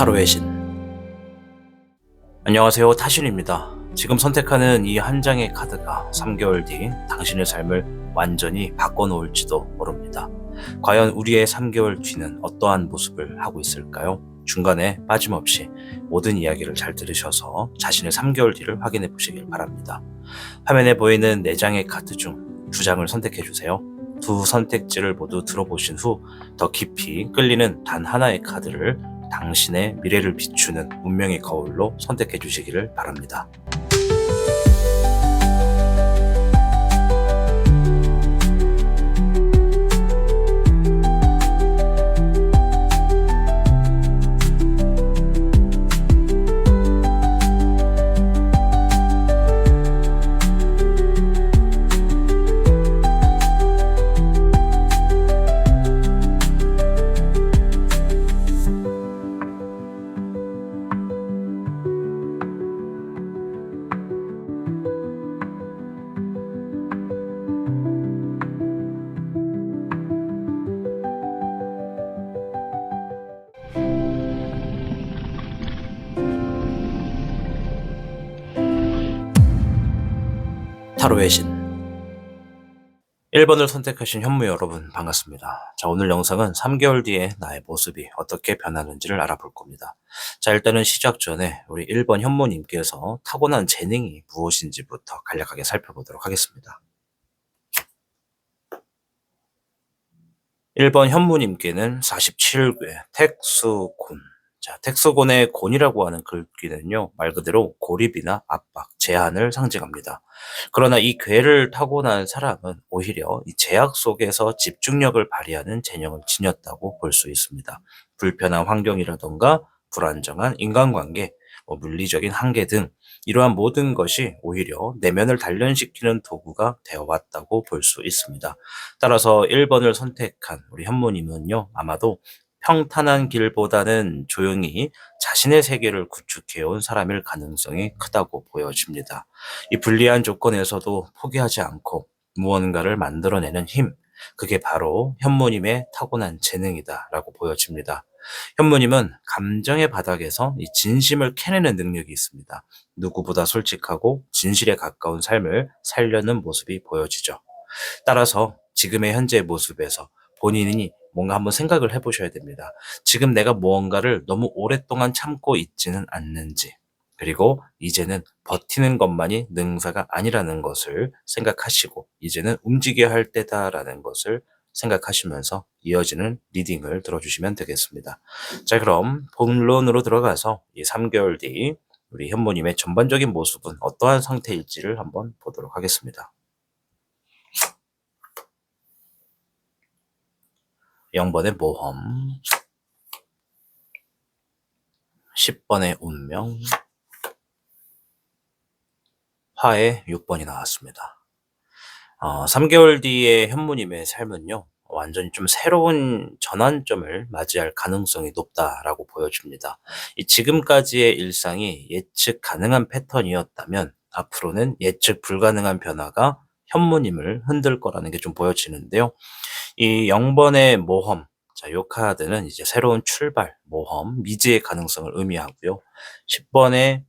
타로의 신. 안녕하세요, 타신입니다. 지금 선택하는 이 한 장의 카드가 3개월 뒤 당신의 삶을 완전히 바꿔놓을지도 모릅니다. 과연 우리의 3개월 뒤는 어떠한 모습을 하고 있을까요? 중간에 빠짐없이 모든 이야기를 잘 들으셔서 자신의 3개월 뒤를 확인해 보시길 바랍니다. 화면에 보이는 4장의 카드 중 2장을 선택해 주세요. 두 선택지를 모두 들어보신 후 더 깊이 끌리는 단 하나의 카드를 당신의 미래를 비추는 운명의 거울로 선택해 주시기를 바랍니다. 타로의 신. 1번을 선택하신 현무 여러분 반갑습니다. 자, 오늘 영상은 3개월 뒤에 나의 모습이 어떻게 변하는지를 알아볼 겁니다. 자, 일단은 시작 전에 우리 1번 현무님께서 타고난 재능이 무엇인지부터 간략하게 살펴보도록 하겠습니다. 1번 현무님께는 47괴 택수곤. 자, 택수곤의 곤이라고 하는 글귀는요, 말 그대로 고립이나 압박, 제한을 상징합니다. 그러나 이 괴를 타고난 사람은 오히려 이 제약 속에서 집중력을 발휘하는 재능을 지녔다고 볼 수 있습니다. 불편한 환경이라던가 불안정한 인간관계, 물리적인 한계 등 이러한 모든 것이 오히려 내면을 단련시키는 도구가 되어왔다고 볼 수 있습니다. 따라서 1번을 선택한 우리 현모님은요, 아마도 평탄한 길보다는 조용히 자신의 세계를 구축해온 사람일 가능성이 크다고 보여집니다. 이 불리한 조건에서도 포기하지 않고 무언가를 만들어내는 힘, 그게 바로 현모님의 타고난 재능이다라고 보여집니다. 현모님은 감정의 바닥에서 이 진심을 캐내는 능력이 있습니다. 누구보다 솔직하고 진실에 가까운 삶을 살려는 모습이 보여지죠. 따라서 지금의 현재의 모습에서 본인이 뭔가 한번 생각을 해보셔야 됩니다. 지금 내가 무언가를 너무 오랫동안 참고 있지는 않는지, 그리고 이제는 버티는 것만이 능사가 아니라는 것을 생각하시고 이제는 움직여야 할 때다라는 것을 생각하시면서 이어지는 리딩을 들어주시면 되겠습니다. 자, 그럼 본론으로 들어가서 이 3개월 뒤 우리 현모님의 전반적인 모습은 어떠한 상태일지를 한번 보도록 하겠습니다. 0번의 모험, 10번의 운명, 화의 6번이 나왔습니다. 3개월 뒤에 현무님의 삶은요, 완전히 좀 새로운 전환점을 맞이할 가능성이 높다라고 보여집니다. 이 지금까지의 일상이 예측 가능한 패턴이었다면 앞으로는 예측 불가능한 변화가 현무님을 흔들 거라는 게 좀 보여지는데요. 이 0번의 모험, 자, 요 카드는 이제 새로운 출발, 모험, 미지의 가능성을 의미하고요. 10번의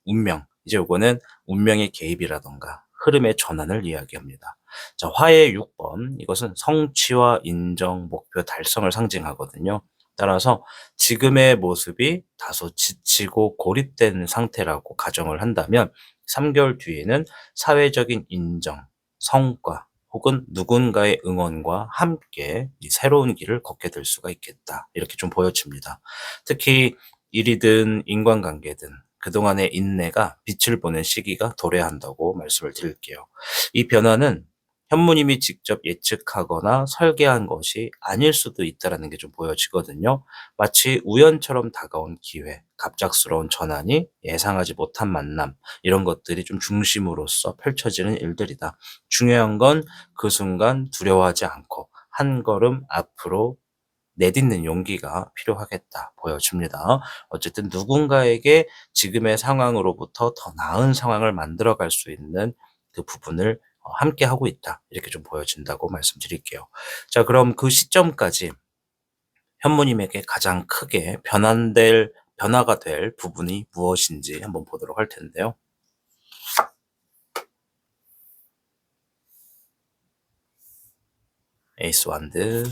운명, 이제 요거는 운명의 개입이라던가 흐름의 전환을 이야기합니다. 자, 화의 6번, 이것은 성취와 인정, 목표 달성을 상징하거든요. 따라서 지금의 모습이 다소 지치고 고립된 상태라고 가정을 한다면 3개월 뒤에는 사회적인 인정, 성과, 혹은 누군가의 응원과 함께 이 새로운 길을 걷게 될 수가 있겠다. 이렇게 좀 보여집니다. 특히 일이든 인간관계든 그동안의 인내가 빛을 보는 시기가 도래한다고 말씀을 드릴게요. 이 변화는 현무님이 직접 예측하거나 설계한 것이 아닐 수도 있다는 게 좀 보여지거든요. 마치 우연처럼 다가온 기회, 갑작스러운 전환이 예상하지 못한 만남, 이런 것들이 좀 중심으로서 펼쳐지는 일들이다. 중요한 건 그 순간 두려워하지 않고 한 걸음 앞으로 내딛는 용기가 필요하겠다 보여집니다. 어쨌든 누군가에게 지금의 상황으로부터 더 나은 상황을 만들어갈 수 있는 그 부분을 함께 하고 있다. 이렇게 좀 보여진다고 말씀드릴게요. 자, 그럼 그 시점까지 현무님에게 가장 크게 변화가 될 부분이 무엇인지 한번 보도록 할 텐데요. 에이스 완드,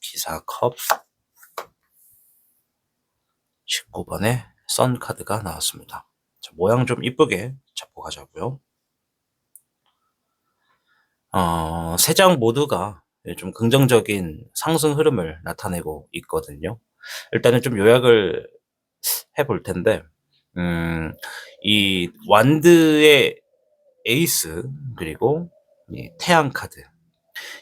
기사 컵, 19번에 선 카드가 나왔습니다. 자, 모양 좀 이쁘게 잡고 가자고요. 세 장 모두가 좀 긍정적인 상승 흐름을 나타내고 있거든요. 일단은 좀 요약을 해볼 텐데, 이 완드의 에이스, 그리고 이 태양 카드,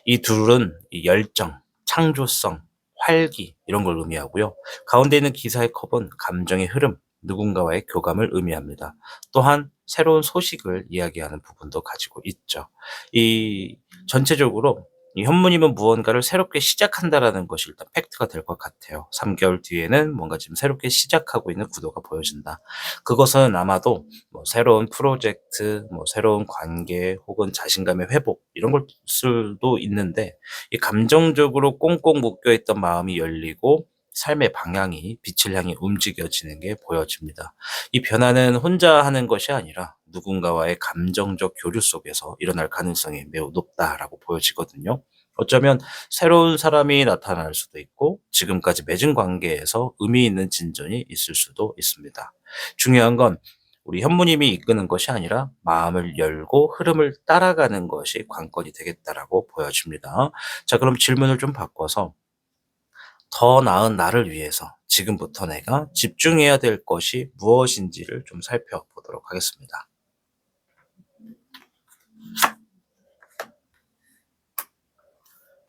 이 둘은 이 열정, 창조성, 활기 이런 걸 의미하고요. 가운데 있는 기사의 컵은 감정의 흐름, 누군가와의 교감을 의미합니다. 또한 새로운 소식을 이야기하는 부분도 가지고 있죠. 이 전체적으로 이 현무님은 무언가를 새롭게 시작한다라는 것이 일단 팩트가 될 것 같아요. 3개월 뒤에는 뭔가 지금 새롭게 시작하고 있는 구도가 보여진다. 그것은 아마도 뭐 새로운 프로젝트, 뭐 새로운 관계 혹은 자신감의 회복 이런 걸 수도 있는데, 이 감정적으로 꽁꽁 묶여 있던 마음이 열리고 삶의 방향이 빛을 향해 움직여지는 게 보여집니다. 이 변화는 혼자 하는 것이 아니라 누군가와의 감정적 교류 속에서 일어날 가능성이 매우 높다라고 보여지거든요. 어쩌면 새로운 사람이 나타날 수도 있고 지금까지 맺은 관계에서 의미 있는 진전이 있을 수도 있습니다. 중요한 건 우리 현무님이 이끄는 것이 아니라 마음을 열고 흐름을 따라가는 것이 관건이 되겠다라고 보여집니다. 자, 그럼 질문을 좀 바꿔서 더 나은 나를 위해서 지금부터 내가 집중해야 될 것이 무엇인지를 좀 살펴보도록 하겠습니다.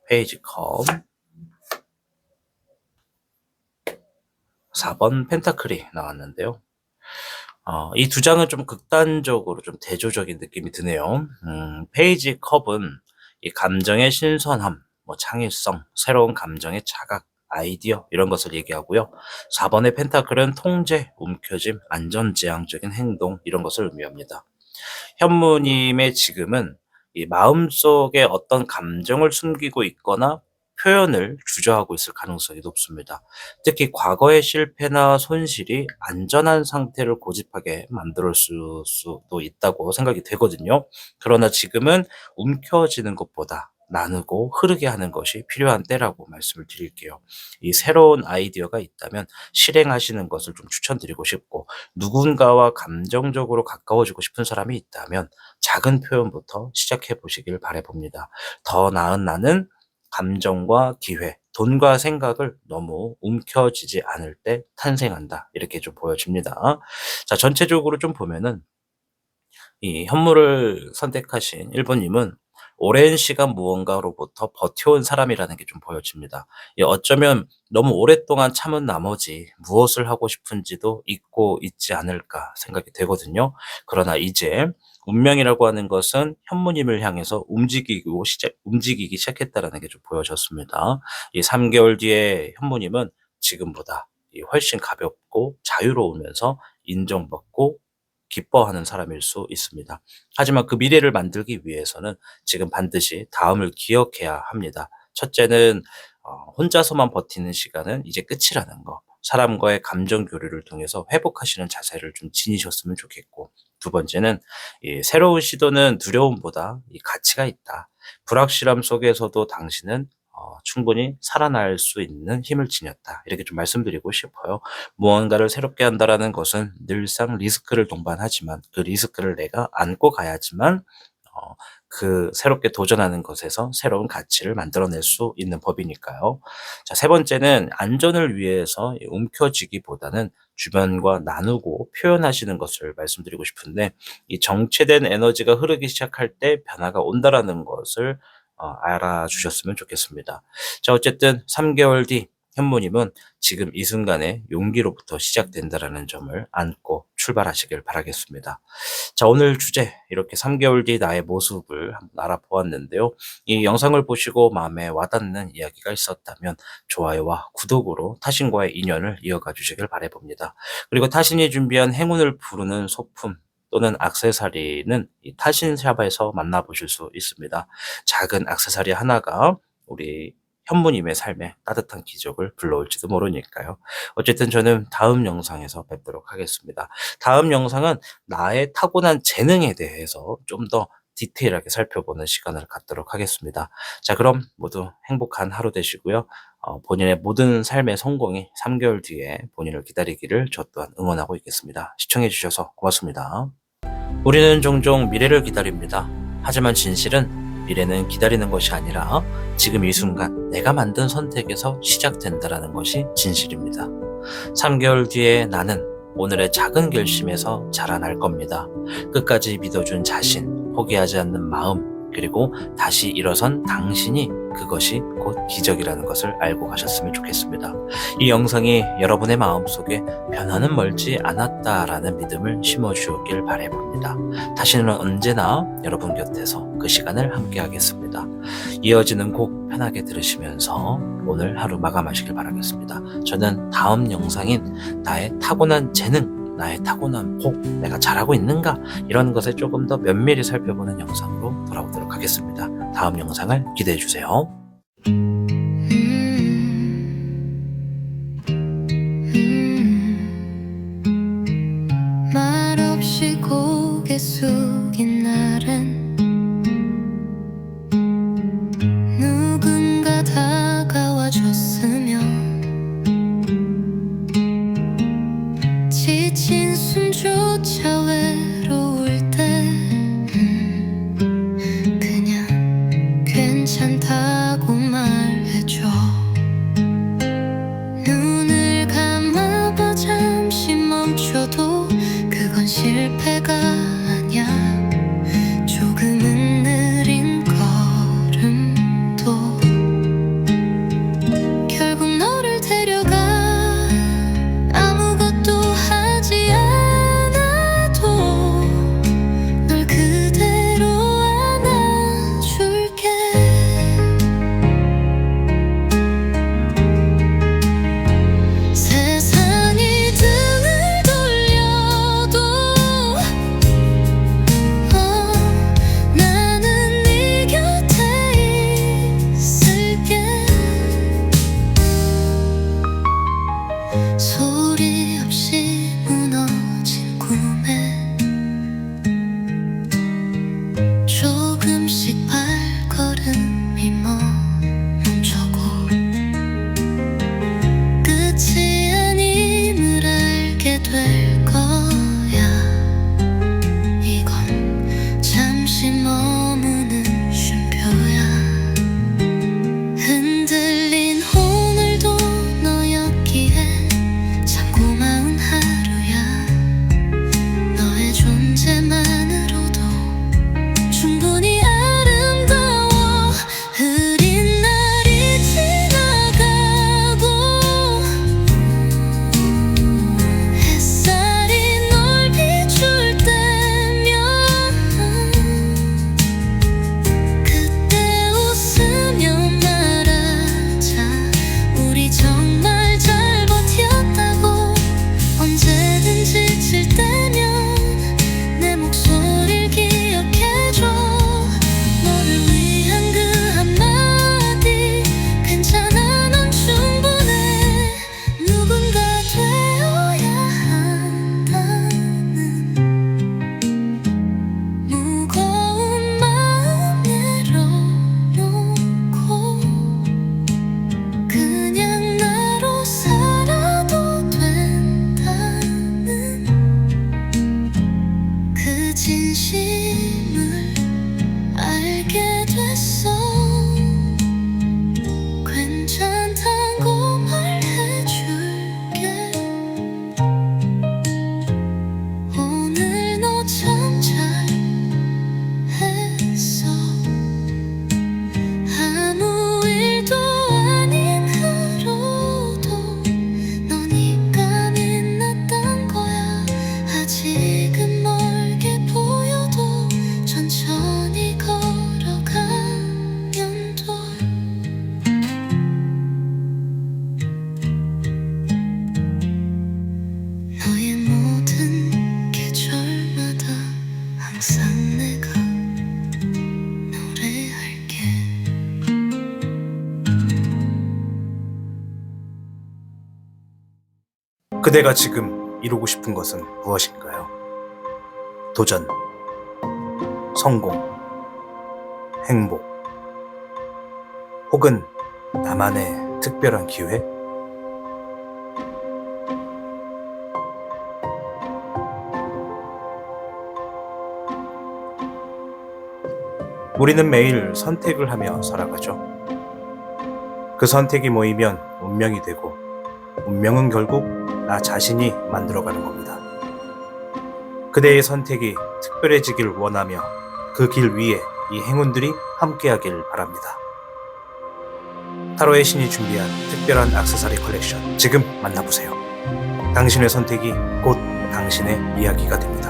페이지 컵, 4번 펜타클이 나왔는데요. 이 두 장은 좀 극단적으로 좀 대조적인 느낌이 드네요. 페이지 컵은 이 감정의 신선함, 뭐 창의성, 새로운 감정의 자각, 아이디어 이런 것을 얘기하고요. 4번의 펜타클은 통제, 움켜짐, 안전지향적인 행동 이런 것을 의미합니다. 현무님의 지금은 이 마음속에 어떤 감정을 숨기고 있거나 표현을 주저하고 있을 가능성이 높습니다. 특히 과거의 실패나 손실이 안전한 상태를 고집하게 만들 수도 있다고 생각이 되거든요. 그러나 지금은 움켜쥐는 것보다 나누고 흐르게 하는 것이 필요한 때라고 말씀을 드릴게요. 이 새로운 아이디어가 있다면 실행하시는 것을 좀 추천드리고 싶고, 누군가와 감정적으로 가까워지고 싶은 사람이 있다면 작은 표현부터 시작해 보시길 바라봅니다. 더 나은 나는 감정과 기회, 돈과 생각을 너무 움켜쥐지 않을 때 탄생한다. 이렇게 좀 보여집니다. 자, 전체적으로 좀 보면은 이 현무를 선택하신 1번님은 오랜 시간 무언가로부터 버텨온 사람이라는 게 좀 보여집니다. 어쩌면 너무 오랫동안 참은 나머지 무엇을 하고 싶은지도 잊고 있지 않을까 생각이 되거든요. 그러나 이제 운명이라고 하는 것은 현무님을 향해서 움직이기 시작했다라는 게 좀 보여졌습니다. 이 3개월 뒤에 현무님은 지금보다 훨씬 가볍고 자유로우면서 인정받고 기뻐하는 사람일 수 있습니다. 하지만 그 미래를 만들기 위해서는 지금 반드시 다음을 기억해야 합니다. 첫째는 혼자서만 버티는 시간은 이제 끝이라는 거. 사람과의 감정 교류를 통해서 회복하시는 자세를 좀 지니셨으면 좋겠고, 두 번째는 이 새로운 시도는 두려움보다 이 가치가 있다. 불확실함 속에서도 당신은 충분히 살아날 수 있는 힘을 지녔다. 이렇게 좀 말씀드리고 싶어요. 무언가를 새롭게 한다라는 것은 늘상 리스크를 동반하지만 그 리스크를 내가 안고 가야지만 어, 그 새롭게 도전하는 것에서 새로운 가치를 만들어낼 수 있는 법이니까요. 자, 세 번째는 안전을 위해서 움켜쥐기보다는 주변과 나누고 표현하시는 것을 말씀드리고 싶은데, 이 정체된 에너지가 흐르기 시작할 때 변화가 온다라는 것을 알아주셨으면 좋겠습니다. 자, 어쨌든 3개월 뒤 현무님은 지금 이 순간에 용기로부터 시작된다라는 점을 안고 출발하시길 바라겠습니다. 자, 오늘 주제 이렇게 3개월 뒤 나의 모습을 한번 알아보았는데요. 이 영상을 보시고 마음에 와닿는 이야기가 있었다면 좋아요와 구독으로 타신과의 인연을 이어가 주시길 바라봅니다. 그리고 타신이 준비한 행운을 부르는 소품 또는 액세서리는 이 타신샵에서 만나보실 수 있습니다. 작은 액세서리 하나가 우리 현무님의 삶에 따뜻한 기적을 불러올지도 모르니까요. 어쨌든 저는 다음 영상에서 뵙도록 하겠습니다. 다음 영상은 나의 타고난 재능에 대해서 좀 더 디테일하게 살펴보는 시간을 갖도록 하겠습니다. 자, 그럼 모두 행복한 하루 되시고요. 본인의 모든 삶의 성공이 3개월 뒤에 본인을 기다리기를 저 또한 응원하고 있겠습니다. 시청해 주셔서 고맙습니다. 우리는 종종 미래를 기다립니다. 하지만 진실은 미래는 기다리는 것이 아니라 지금 이 순간 내가 만든 선택에서 시작된다라는 것이 진실입니다. 3개월 뒤에 나는 오늘의 작은 결심에서 자라날 겁니다. 끝까지 믿어준 자신, 포기하지 않는 마음, 그리고 다시 일어선 당신이 그것이 곧 기적이라는 것을 알고 가셨으면 좋겠습니다. 이 영상이 여러분의 마음속에 변화는 멀지 않았다라는 믿음을 심어주었길 바라봅니다. 다시는 언제나 여러분 곁에서 그 시간을 함께 하겠습니다. 이어지는 곡 편하게 들으시면서 오늘 하루 마감하시길 바라겠습니다. 저는 다음 영상인 나의 타고난 재능, 나의 타고난 복, 내가 잘하고 있는가, 이런 것에 조금 더 면밀히 살펴보는 영상으로 돌아오도록 하겠습니다. 다음 영상을 기대해 주세요. 말없이 고개 숙인 날엔 누군가 다가와 줬으며 지친 숨조차 외로울 때 그냥 괜찮다고 그대가 지금 이루고 싶은 것은 무엇인가요? 도전, 성공, 행복, 혹은 나만의 특별한 기회? 우리는 매일 선택을 하며 살아가죠. 그 선택이 모이면 운명이 되고, 운명은 결국 나 자신이 만들어가는 겁니다. 그대의 선택이 특별해지길 원하며 그 길 위에 이 행운들이 함께하길 바랍니다. 타로의 신이 준비한 특별한 액세서리 컬렉션 지금 만나보세요. 당신의 선택이 곧 당신의 이야기가 됩니다.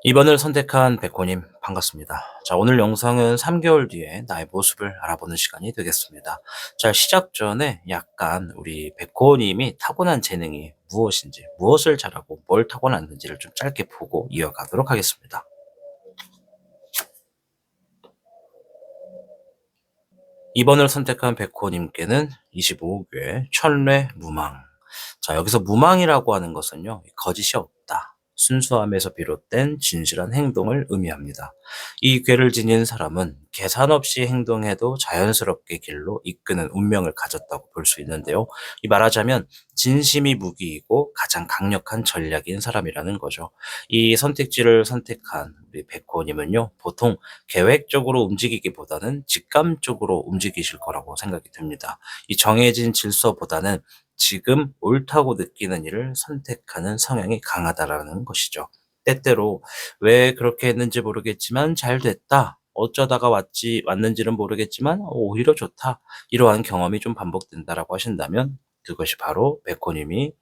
2번을 선택한 백호님 반갑습니다. 자, 오늘 영상은 3개월 뒤에 나의 모습을 알아보는 시간이 되겠습니다. 자, 시작 전에 약간 우리 백호님이 타고난 재능이 무엇인지, 무엇을 잘하고 뭘 타고났는지를 좀 짧게 보고 이어가도록 하겠습니다. 2번을 선택한 백호님께는 25개 천례 무망. 자, 여기서 무망이라고 하는 것은요, 거짓이 없다. 순수함에서 비롯된 진실한 행동을 의미합니다. 이 괴를 지닌 사람은 계산 없이 행동해도 자연스럽게 길로 이끄는 운명을 가졌다고 볼 수 있는데요. 이 말하자면 진심이 무기이고 가장 강력한 전략인 사람이라는 거죠. 이 선택지를 선택한 우리 백호님은요, 보통 계획적으로 움직이기보다는 직감적으로 움직이실 거라고 생각이 듭니다. 이 정해진 질서보다는 지금 옳다고 느끼는 일을 선택하는 성향이 강하다라는 것이죠. 때때로 왜 그렇게 했는지 모르겠지만 잘 됐다. 어쩌다가 왔는지는 모르겠지만 오히려 좋다. 이러한 경험이 좀 반복된다라고 하신다면 그것이 바로 백호님이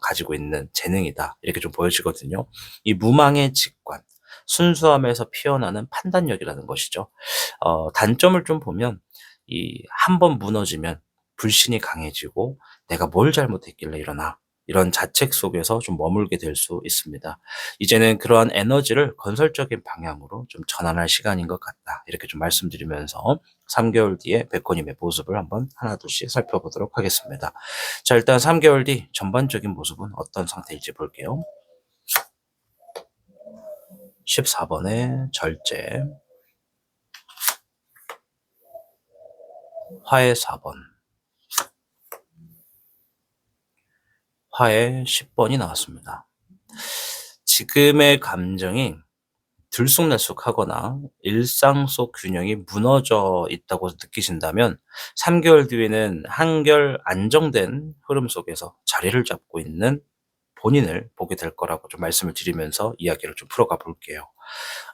가지고 있는 재능이다. 이렇게 좀 보여지거든요. 이 무망의 직관, 순수함에서 피어나는 판단력이라는 것이죠. 단점을 좀 보면 이 한 번 무너지면 불신이 강해지고 내가 뭘 잘못했길래 이러나 이런 자책 속에서 좀 머물게 될 수 있습니다. 이제는 그러한 에너지를 건설적인 방향으로 좀 전환할 시간인 것 같다. 이렇게 좀 말씀드리면서 3개월 뒤에 백호님의 모습을 한번 하나둘씩 살펴보도록 하겠습니다. 자, 일단 3개월 뒤 전반적인 모습은 어떤 상태일지 볼게요. 14번의 절제, 화의 4번, 화의 10번이 나왔습니다. 지금의 감정이 들쑥날쑥하거나 일상 속 균형이 무너져 있다고 느끼신다면 3개월 뒤에는 한결 안정된 흐름 속에서 자리를 잡고 있는 본인을 보게 될 거라고 좀 말씀을 드리면서 이야기를 좀 풀어가 볼게요.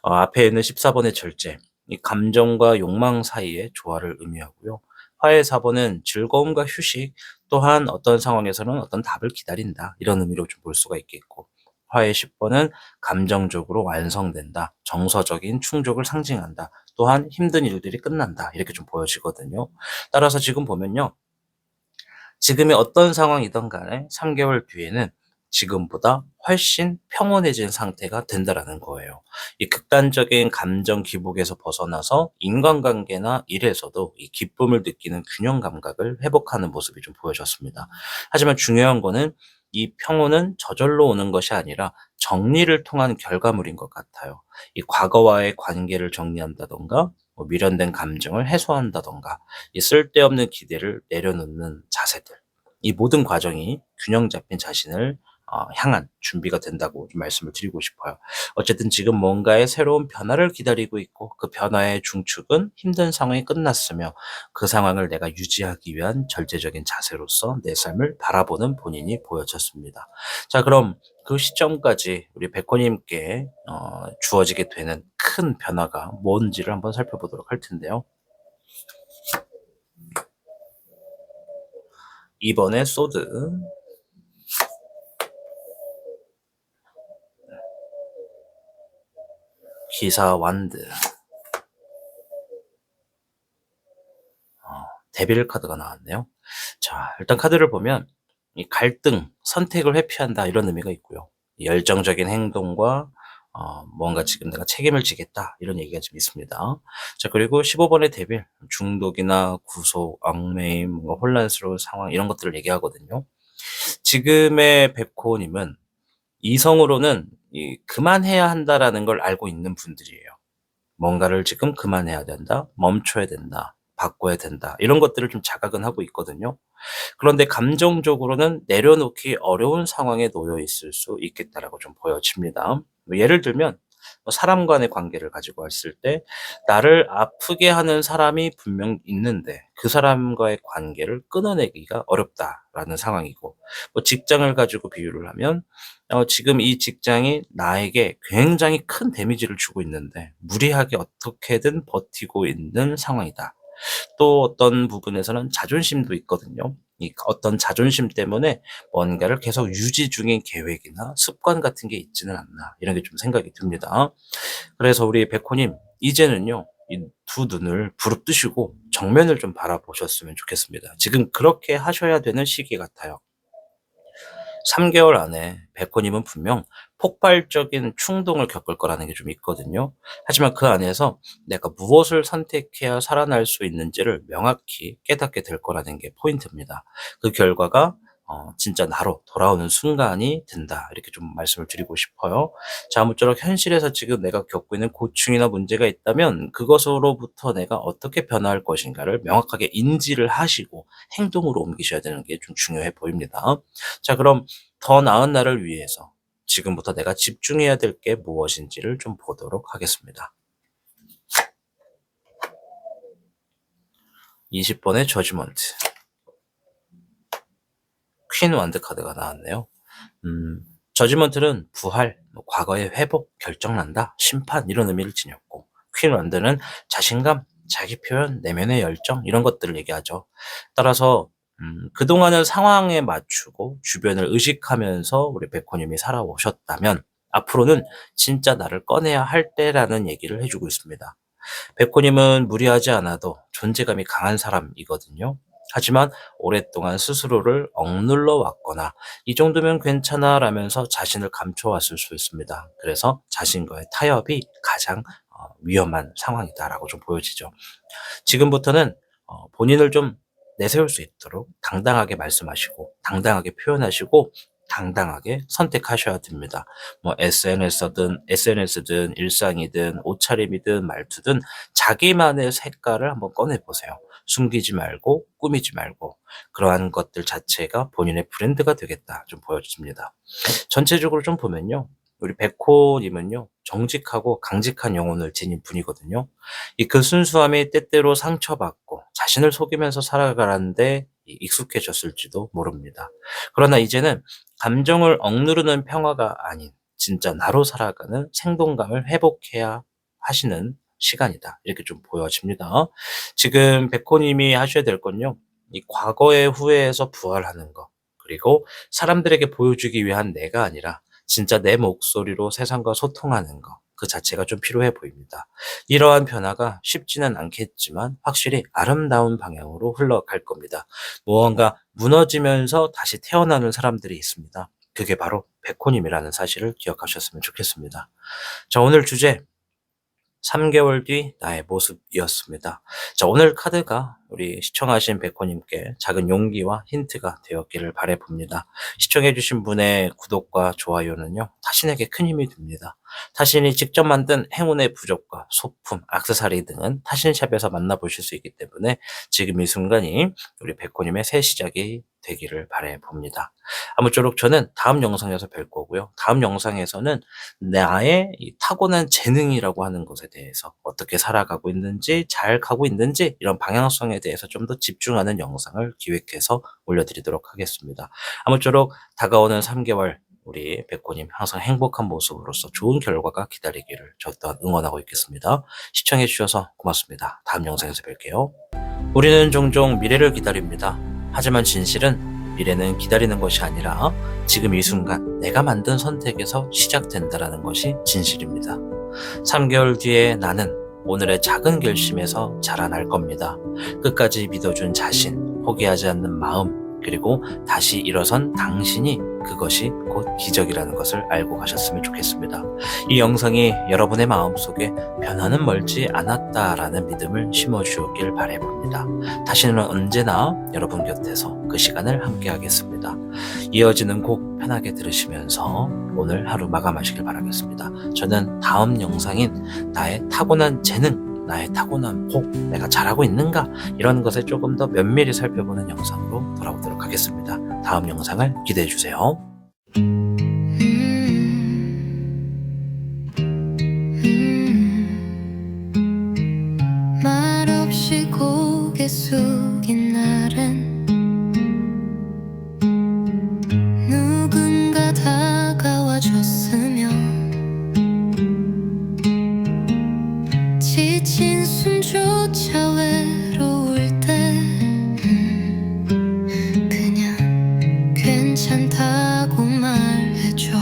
앞에 있는 14번의 절제, 이 감정과 욕망 사이의 조화를 의미하고요. 화의 4번은 즐거움과 휴식, 또한 어떤 상황에서는 어떤 답을 기다린다. 이런 의미로 좀 볼 수가 있겠고, 화의 10번은 감정적으로 완성된다. 정서적인 충족을 상징한다. 또한 힘든 일들이 끝난다. 이렇게 좀 보여지거든요. 따라서 지금 보면요. 지금이 어떤 상황이든 간에 3개월 뒤에는 지금보다 훨씬 평온해진 상태가 된다라는 거예요. 이 극단적인 감정 기복에서 벗어나서 인간관계나 일에서도 이 기쁨을 느끼는 균형 감각을 회복하는 모습이 좀 보여졌습니다. 하지만 중요한 거는 이 평온은 저절로 오는 것이 아니라 정리를 통한 결과물인 것 같아요. 이 과거와의 관계를 정리한다던가 미련된 감정을 해소한다던가 이 쓸데없는 기대를 내려놓는 자세들, 이 모든 과정이 균형 잡힌 자신을 향한 준비가 된다고 좀 말씀을 드리고 싶어요. 어쨌든 지금 뭔가의 새로운 변화를 기다리고 있고 그 변화의 중축은 힘든 상황이 끝났으며 그 상황을 내가 유지하기 위한 절제적인 자세로서 내 삶을 바라보는 본인이 보여졌습니다. 자, 그럼 그 시점까지 우리 백호님께 주어지게 되는 큰 변화가 뭔지를 한번 살펴보도록 할 텐데요. 2번의 소드, 기사 완드, 데빌 카드가 나왔네요. 자, 일단 카드를 보면 이 갈등, 선택을 회피한다 이런 의미가 있고요. 열정적인 행동과 뭔가 지금 내가 책임을 지겠다 이런 얘기가 좀 있습니다. 자, 그리고 15번의 데빌, 중독이나 구속, 얽매임, 뭔가 혼란스러운 상황 이런 것들을 얘기하거든요. 지금의 백호님은 이성으로는 그만해야 한다라는 걸 알고 있는 분들이에요. 뭔가를 지금 그만해야 된다, 멈춰야 된다, 바꿔야 된다 이런 것들을 좀 자각은 하고 있거든요. 그런데 감정적으로는 내려놓기 어려운 상황에 놓여 있을 수 있겠다라고 좀 보여집니다. 예를 들면 사람 간의 관계를 가지고 왔을 때 나를 아프게 하는 사람이 분명 있는데 그 사람과의 관계를 끊어내기가 어렵다라는 상황이고, 직장을 가지고 비유를 하면 지금 이 직장이 나에게 굉장히 큰 데미지를 주고 있는데 무리하게 어떻게든 버티고 있는 상황이다. 또 어떤 부분에서는 자존심도 있거든요. 이 어떤 자존심 때문에 뭔가를 계속 유지 중인 계획이나 습관 같은 게 있지는 않나 이런 게 좀 생각이 듭니다. 그래서 우리 백호님 이제는요 이 두 눈을 부릅뜨시고 정면을 좀 바라보셨으면 좋겠습니다. 지금 그렇게 하셔야 되는 시기 같아요. 3개월 안에 백호님은 분명 폭발적인 충동을 겪을 거라는 게 좀 있거든요. 하지만 그 안에서 내가 무엇을 선택해야 살아날 수 있는지를 명확히 깨닫게 될 거라는 게 포인트입니다. 그 결과가 진짜 나로 돌아오는 순간이 된다. 이렇게 좀 말씀을 드리고 싶어요. 자, 아무쪼록 현실에서 지금 내가 겪고 있는 고충이나 문제가 있다면 그것으로부터 내가 어떻게 변화할 것인가를 명확하게 인지를 하시고 행동으로 옮기셔야 되는 게 좀 중요해 보입니다. 자, 그럼 더 나은 나를 위해서 지금부터 내가 집중해야 될 게 무엇인지를 좀 보도록 하겠습니다. 20번의 저지먼트. 퀸 완드 카드가 나왔네요. 저지먼트는 부활, 과거의 회복, 결정난다, 심판 이런 의미를 지녔고, 퀸 완드는 자신감, 자기 표현, 내면의 열정 이런 것들을 얘기하죠. 따라서 그동안은 상황에 맞추고 주변을 의식하면서 우리 백호님이 살아오셨다면 앞으로는 진짜 나를 꺼내야 할 때라는 얘기를 해주고 있습니다. 백호님은 무리하지 않아도 존재감이 강한 사람이거든요. 하지만 오랫동안 스스로를 억눌러 왔거나 이 정도면 괜찮아 라면서 자신을 감춰왔을 수 있습니다. 그래서 자신과의 타협이 가장 위험한 상황이다라고 좀 보여지죠. 지금부터는 본인을 좀 내세울 수 있도록 당당하게 말씀하시고 당당하게 표현하시고 당당하게 선택하셔야 됩니다. SNS든 일상이든 옷차림이든 말투든 자기만의 색깔을 한번 꺼내보세요. 숨기지 말고 꾸미지 말고 그러한 것들 자체가 본인의 브랜드가 되겠다 좀 보여집니다. 전체적으로 좀 보면요. 우리 백호님은요, 정직하고 강직한 영혼을 지닌 분이거든요. 그 순수함이 때때로 상처받고 자신을 속이면서 살아가는데 익숙해졌을지도 모릅니다. 그러나 이제는 감정을 억누르는 평화가 아닌 진짜 나로 살아가는 생동감을 회복해야 하시는 시간이다. 이렇게 좀 보여집니다. 지금 백호님이 하셔야 될 건요, 이 과거의 후회에서 부활하는 것, 그리고 사람들에게 보여주기 위한 내가 아니라 진짜 내 목소리로 세상과 소통하는 것, 그 자체가 좀 필요해 보입니다. 이러한 변화가 쉽지는 않겠지만 확실히 아름다운 방향으로 흘러갈 겁니다. 무언가 무너지면서 다시 태어나는 사람들이 있습니다. 그게 바로 백호님이라는 사실을 기억하셨으면 좋겠습니다. 자, 오늘 주제 3개월 뒤 나의 모습이었습니다. 자, 오늘 카드가 우리 시청하신 백호님께 작은 용기와 힌트가 되었기를 바라봅니다. 시청해주신 분의 구독과 좋아요는요, 타신에게 큰 힘이 됩니다. 타신이 직접 만든 행운의 부적과 소품, 액세서리 등은 타신샵에서 만나보실 수 있기 때문에 지금 이 순간이 우리 백호님의 새 시작이 되기를 바라봅니다. 아무쪼록 저는 다음 영상에서 뵐 거고요. 다음 영상에서는 나의 이 타고난 재능이라고 하는 것에 대해서 어떻게 살아가고 있는지, 잘 가고 있는지 이런 방향성에 대해서 좀 더 집중하는 영상을 기획해서 올려드리도록 하겠습니다. 아무쪼록 다가오는 3개월 우리 백호님 항상 행복한 모습으로서 좋은 결과가 기다리기를 저 또한 응원하고 있겠습니다. 시청해 주셔서 고맙습니다. 다음 영상에서 뵐게요. 우리는 종종 미래를 기다립니다. 하지만 진실은 미래는 기다리는 것이 아니라 지금 이 순간 내가 만든 선택에서 시작된다라는 것이 진실입니다. 3개월 뒤에 나는 오늘의 작은 결심에서 자라날 겁니다. 끝까지 믿어준 자신, 포기하지 않는 마음, 그리고 다시 일어선 당신이 그것이 곧 기적이라는 것을 알고 가셨으면 좋겠습니다. 이 영상이 여러분의 마음속에 변화는 멀지 않았다라는 믿음을 심어주길 바라봅니다. 다시는 언제나 여러분 곁에서 그 시간을 함께 하겠습니다. 이어지는 곡 편하게 들으시면서 오늘 하루 마감하시길 바라겠습니다. 저는 다음 영상인 나의 타고난 재능, 나의 타고난 복, 내가 잘하고 있는가, 이런 것에 조금 더 면밀히 살펴보는 영상으로 돌아오도록 하겠습니다. 다음 영상을 기대해 주세요. 말없이 고개 숙인 날엔 누군가 다가와 줬으며 지친 숨조차 외로울 때 그냥 괜찮다고 말해줘.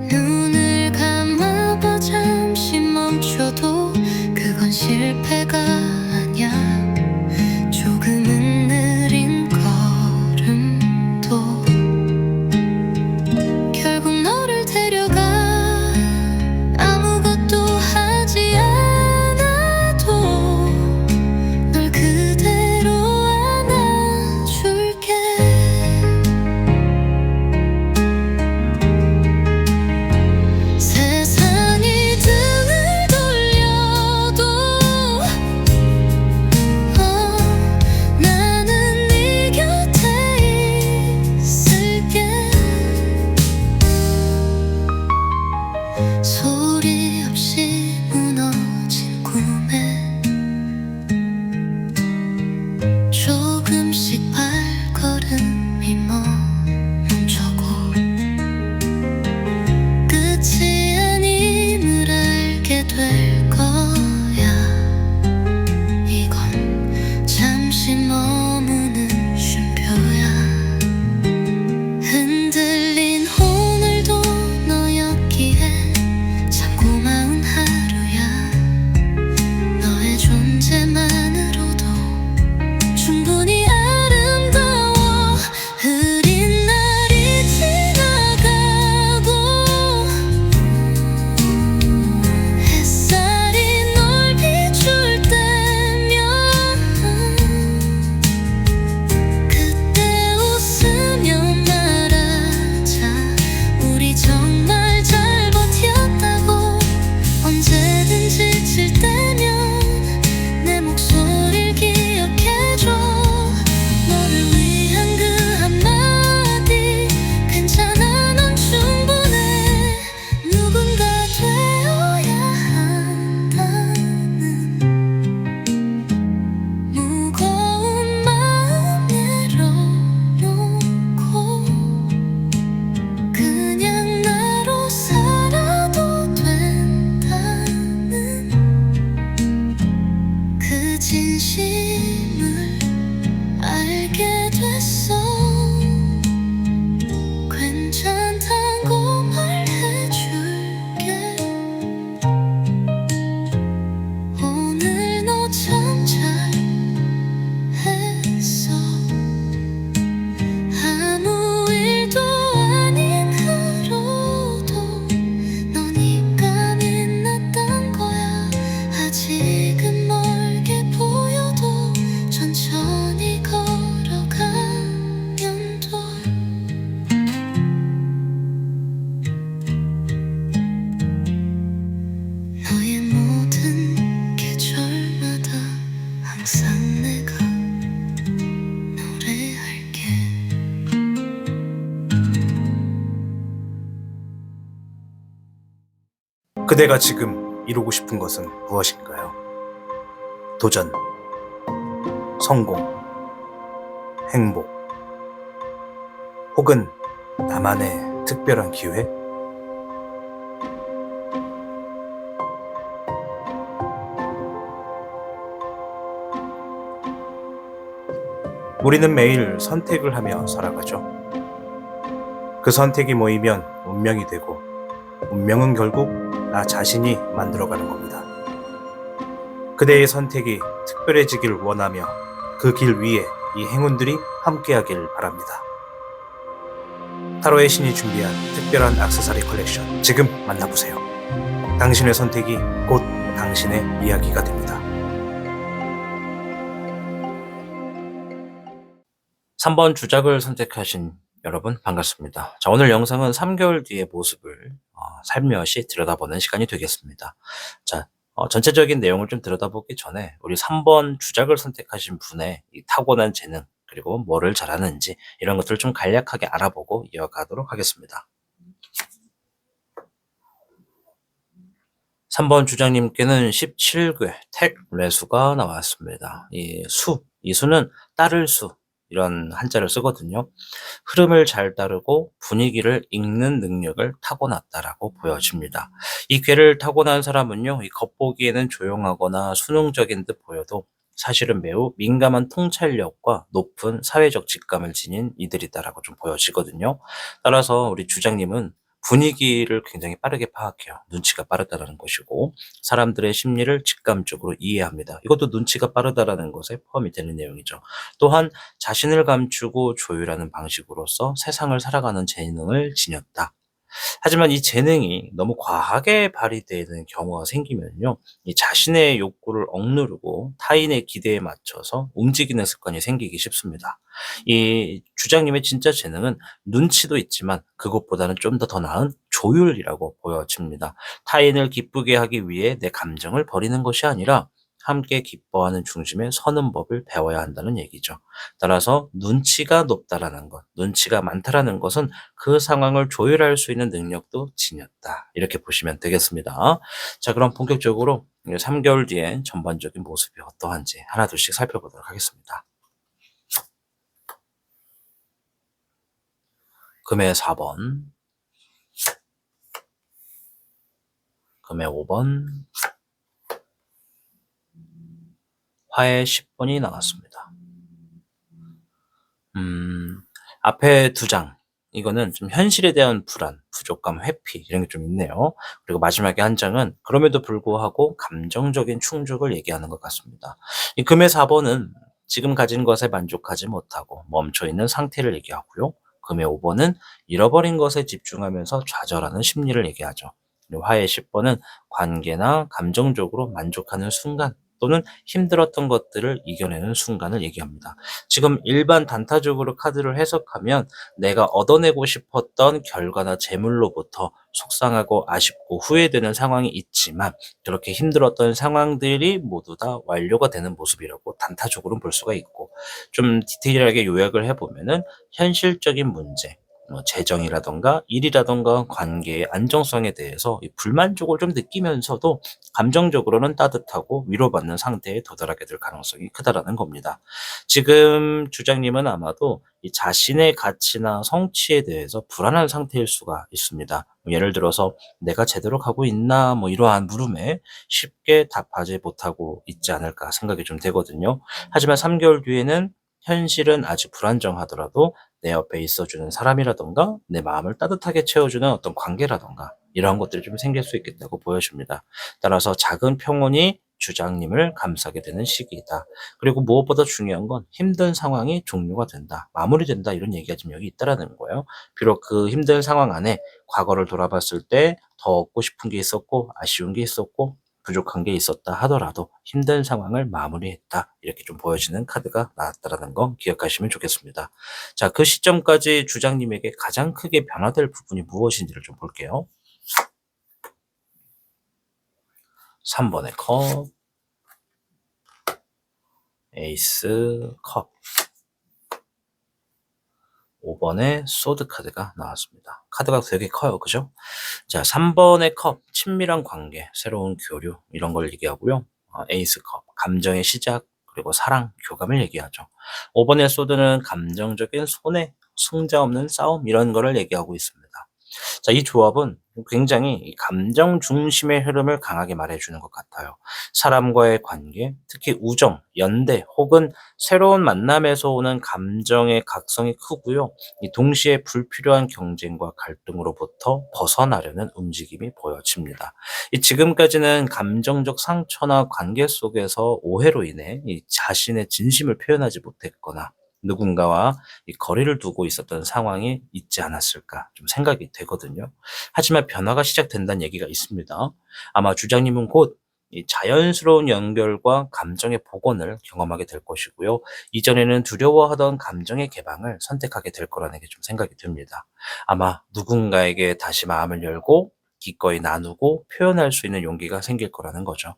눈을 감아봐 잠시 멈춰도 그건 실패가 아니야. 조금은 느린 걸음도 결국 너를 데려가. 아무것도 하지 않아도 널 그대로 안아줄게. 세상이 등을 돌려도 나는 네 곁에 있을게. 소리 없이 무너진 꿈에 조금씩 발걸음이 멈춰고 끝이 아님을 알게 될 거야. 이건 잠시 머무는 쉼표야. 흔들린 오늘도 너였기에 참 고마운 하루야. 너의 존재만으로도 충분히 아름다워. 흐린 날이 지나가고 햇살이 널 비출 때면 그때 웃으며 말하자. 우리 정말 잘 버텼다고. 언제든 지칠 때면 내 목소리를 기억해줘. 너를 위한 그 한마디 괜찮아 넌 충분해. 누군가 되어야 한다는 무거운 마음 내려놓고 그냥 나로 살아도 된다는 그 진심을 알게 됐어. 괜찮다고 말해줄게. 오늘 너 참 잘했어. 아무 일도 아닌 하루도 너니까 빛났던 거야. 아직은 멀게 보여도 천천히 걸어가면 돼. 너의 모든 계절마다 항상 내가 노래할게. 그대가 지금 이루고 싶은 것은 무엇인가요? 도전, 성공, 행복, 혹은 나만의 특별한 기회? 우리는 매일 선택을 하며 살아가죠. 그 선택이 모이면 운명이 되고, 운명은 결국 나 자신이 만들어가는 겁니다. 그대의 선택이 특별해지길 원하며 그 길 위에 이 행운들이 함께하길 바랍니다. 타로의 신이 준비한 특별한 액세서리 컬렉션 지금 만나보세요. 당신의 선택이 곧 당신의 이야기가 됩니다. 3번 주작을 선택하신 여러분 반갑습니다. 자, 오늘 영상은 3개월 뒤의 모습을 살며시 들여다보는 시간이 되겠습니다. 자, 전체적인 내용을 좀 들여다보기 전에 우리 3번 주작을 선택하신 분의 이 타고난 재능 그리고 뭐를 잘하는지 이런 것들을 좀 간략하게 알아보고 이어가도록 하겠습니다. 3번 주장님께는 17괴 택례수가 나왔습니다. 이 수는 따를 수 이런 한자를 쓰거든요. 흐름을 잘 따르고 분위기를 읽는 능력을 타고났다라고 보여집니다. 이 괴를 타고난 사람은요, 이 겉보기에는 조용하거나 수능적인 듯 보여도 사실은 매우 민감한 통찰력과 높은 사회적 직감을 지닌 이들이다라고 좀 보여지거든요. 따라서 우리 주장님은 분위기를 굉장히 빠르게 파악해요. 눈치가 빠르다라는 것이고 사람들의 심리를 직감적으로 이해합니다. 이것도 눈치가 빠르다라는 것에 포함이 되는 내용이죠. 또한 자신을 감추고 조율하는 방식으로서 세상을 살아가는 재능을 지녔다. 하지만 이 재능이 너무 과하게 발휘되는 경우가 생기면요, 이 자신의 욕구를 억누르고 타인의 기대에 맞춰서 움직이는 습관이 생기기 쉽습니다. 이 주장님의 진짜 재능은 눈치도 있지만 그것보다는 좀 더 나은 조율이라고 보여집니다. 타인을 기쁘게 하기 위해 내 감정을 버리는 것이 아니라 함께 기뻐하는 중심에 서는 법을 배워야 한다는 얘기죠. 따라서 눈치가 높다라는 것, 눈치가 많다라는 것은 그 상황을 조율할 수 있는 능력도 지녔다. 이렇게 보시면 되겠습니다. 자, 그럼 본격적으로 3개월 뒤에 전반적인 모습이 어떠한지 하나둘씩 살펴보도록 하겠습니다. 금의 4번, 금의 5번, 화의 10번이 나왔습니다. 앞에 두 장, 이거는 좀 현실에 대한 불안, 부족감, 회피 이런 게 좀 있네요. 그리고 마지막에 한 장은 그럼에도 불구하고 감정적인 충족을 얘기하는 것 같습니다. 이 금의 4번은 지금 가진 것에 만족하지 못하고 멈춰있는 상태를 얘기하고요. 금의 5번은 잃어버린 것에 집중하면서 좌절하는 심리를 얘기하죠. 그리고 화의 10번은 관계나 감정적으로 만족하는 순간 또는 힘들었던 것들을 이겨내는 순간을 얘기합니다. 지금 일반 단타적으로 카드를 해석하면 내가 얻어내고 싶었던 결과나 재물로부터 속상하고 아쉽고 후회되는 상황이 있지만 그렇게 힘들었던 상황들이 모두 다 완료가 되는 모습이라고 단타적으로 볼 수가 있고, 좀 디테일하게 요약을 해보면은 현실적인 문제, 재정이라던가 일이라던가 관계의 안정성에 대해서 이 불만족을 좀 느끼면서도 감정적으로는 따뜻하고 위로받는 상태에 도달하게 될 가능성이 크다라는 겁니다. 지금 주장님은 아마도 이 자신의 가치나 성취에 대해서 불안한 상태일 수가 있습니다. 예를 들어서 내가 제대로 가고 있나 뭐 이러한 물음에 쉽게 답하지 못하고 있지 않을까 생각이 좀 되거든요. 하지만 3개월 뒤에는 현실은 아직 불안정하더라도 내 옆에 있어주는 사람이라던가 내 마음을 따뜻하게 채워주는 어떤 관계라던가 이러한 것들이 좀 생길 수 있겠다고 보여집니다. 따라서 작은 평온이 주장님을 감싸게 되는 시기이다. 그리고 무엇보다 중요한 건 힘든 상황이 종료가 된다, 마무리된다 이런 얘기가 지금 여기 있다라는 거예요. 비록 그 힘든 상황 안에 과거를 돌아봤을 때 더 얻고 싶은 게 있었고 아쉬운 게 있었고 부족한 게 있었다 하더라도 힘든 상황을 마무리했다 이렇게 좀 보여지는 카드가 나왔다라는 거 기억하시면 좋겠습니다. 자, 그 시점까지 주장님에게 가장 크게 변화될 부분이 무엇인지를 좀 볼게요. 3번의 컵, 에이스 컵, 5번의 소드 카드가 나왔습니다. 카드가 되게 커요. 그죠? 자, 3번의 컵, 친밀한 관계, 새로운 교류 이런 걸 얘기하고요. 에이스 컵, 감정의 시작, 그리고 사랑, 교감을 얘기하죠. 5번의 소드는 감정적인 손해, 승자 없는 싸움 이런 거를 얘기하고 있습니다. 자, 이 조합은 굉장히 이 감정 중심의 흐름을 강하게 말해주는 것 같아요. 사람과의 관계, 특히 우정, 연대 혹은 새로운 만남에서 오는 감정의 각성이 크고요. 이 동시에 불필요한 경쟁과 갈등으로부터 벗어나려는 움직임이 보여집니다. 이 지금까지는 감정적 상처나 관계 속에서 오해로 인해 이 자신의 진심을 표현하지 못했거나 누군가와 이 거리를 두고 있었던 상황이 있지 않았을까 좀 생각이 되거든요. 하지만 변화가 시작된다는 얘기가 있습니다. 아마 주장님은 곧 이 자연스러운 연결과 감정의 복원을 경험하게 될 것이고요. 이전에는 두려워하던 감정의 개방을 선택하게 될 거라는 게 좀 생각이 듭니다. 아마 누군가에게 다시 마음을 열고 기꺼이 나누고 표현할 수 있는 용기가 생길 거라는 거죠.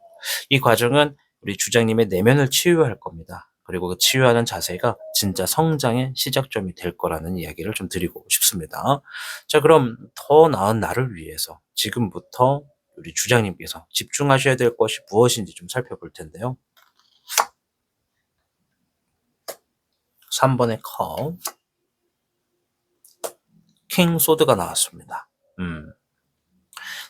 이 과정은 우리 주장님의 내면을 치유할 겁니다. 그리고 그 치유하는 자세가 진짜 성장의 시작점이 될 거라는 이야기를 좀 드리고 싶습니다. 자, 그럼 더 나은 나를 위해서 지금부터 우리 주장님께서 집중하셔야 될 것이 무엇인지 좀 살펴볼 텐데요. 3번의 컵, 킹 소드가 나왔습니다.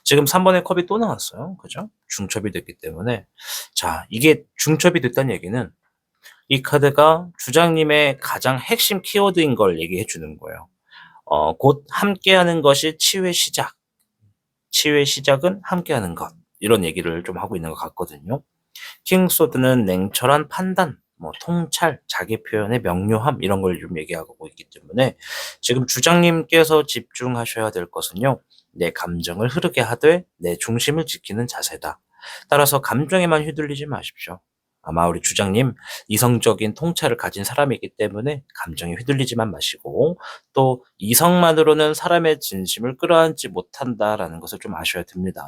지금 3번의 컵이 또 나왔어요. 그죠? 중첩이 됐기 때문에. 자, 이게 중첩이 됐다는 얘기는 이 카드가 주장님의 가장 핵심 키워드인 걸 얘기해 주는 거예요. 곧 함께하는 것이 치유의 시작. 치유의 시작은 함께하는 것. 이런 얘기를 좀 하고 있는 것 같거든요. 킹소드는 냉철한 판단, 통찰, 자기 표현의 명료함 이런 걸 좀 얘기하고 있기 때문에 지금 주장님께서 집중하셔야 될 것은요. 내 감정을 흐르게 하되 내 중심을 지키는 자세다. 따라서 감정에만 휘둘리지 마십시오. 아마 우리 주장님 이성적인 통찰을 가진 사람이기 때문에 감정에 휘둘리지만 마시고 또 이성만으로는 사람의 진심을 끌어안지 못한다라는 것을 좀 아셔야 됩니다.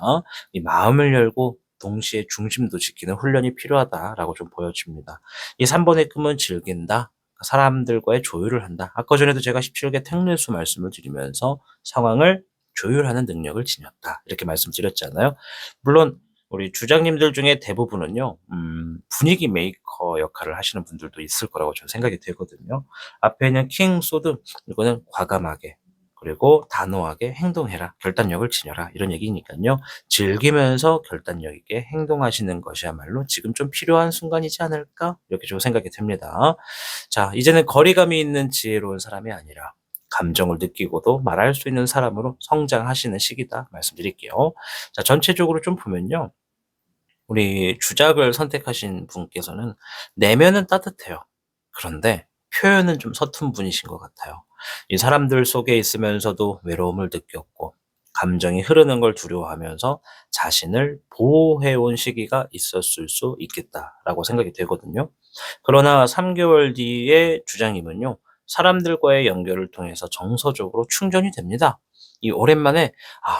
이 마음을 열고 동시에 중심도 지키는 훈련이 필요하다라고 좀 보여집니다. 이 3번의 꿈은 즐긴다. 사람들과의 조율을 한다. 아까 전에도 제가 17개 택례수 말씀을 드리면서 상황을 조율하는 능력을 지녔다. 이렇게 말씀드렸잖아요. 물론 우리 주장님들 중에 대부분은요, 분위기 메이커 역할을 하시는 분들도 있을 거라고 저는 생각이 되거든요. 앞에 있는 킹 소드, 이거는 과감하게, 그리고 단호하게 행동해라. 결단력을 지녀라. 이런 얘기니까요. 즐기면서 결단력 있게 행동하시는 것이야말로 지금 좀 필요한 순간이지 않을까? 이렇게 좀 생각이 듭니다. 자, 이제는 거리감이 있는 지혜로운 사람이 아니라 감정을 느끼고도 말할 수 있는 사람으로 성장하시는 시기다 말씀드릴게요. 자, 전체적으로 좀 보면요. 우리 주작을 선택하신 분께서는 내면은 따뜻해요. 그런데 표현은 좀 서툰 분이신 것 같아요. 이 사람들 속에 있으면서도 외로움을 느꼈고 감정이 흐르는 걸 두려워하면서 자신을 보호해온 시기가 있었을 수 있겠다라고 생각이 되거든요. 그러나 3개월 뒤에 주장님은요. 사람들과의 연결을 통해서 정서적으로 충전이 됩니다. 이 오랜만에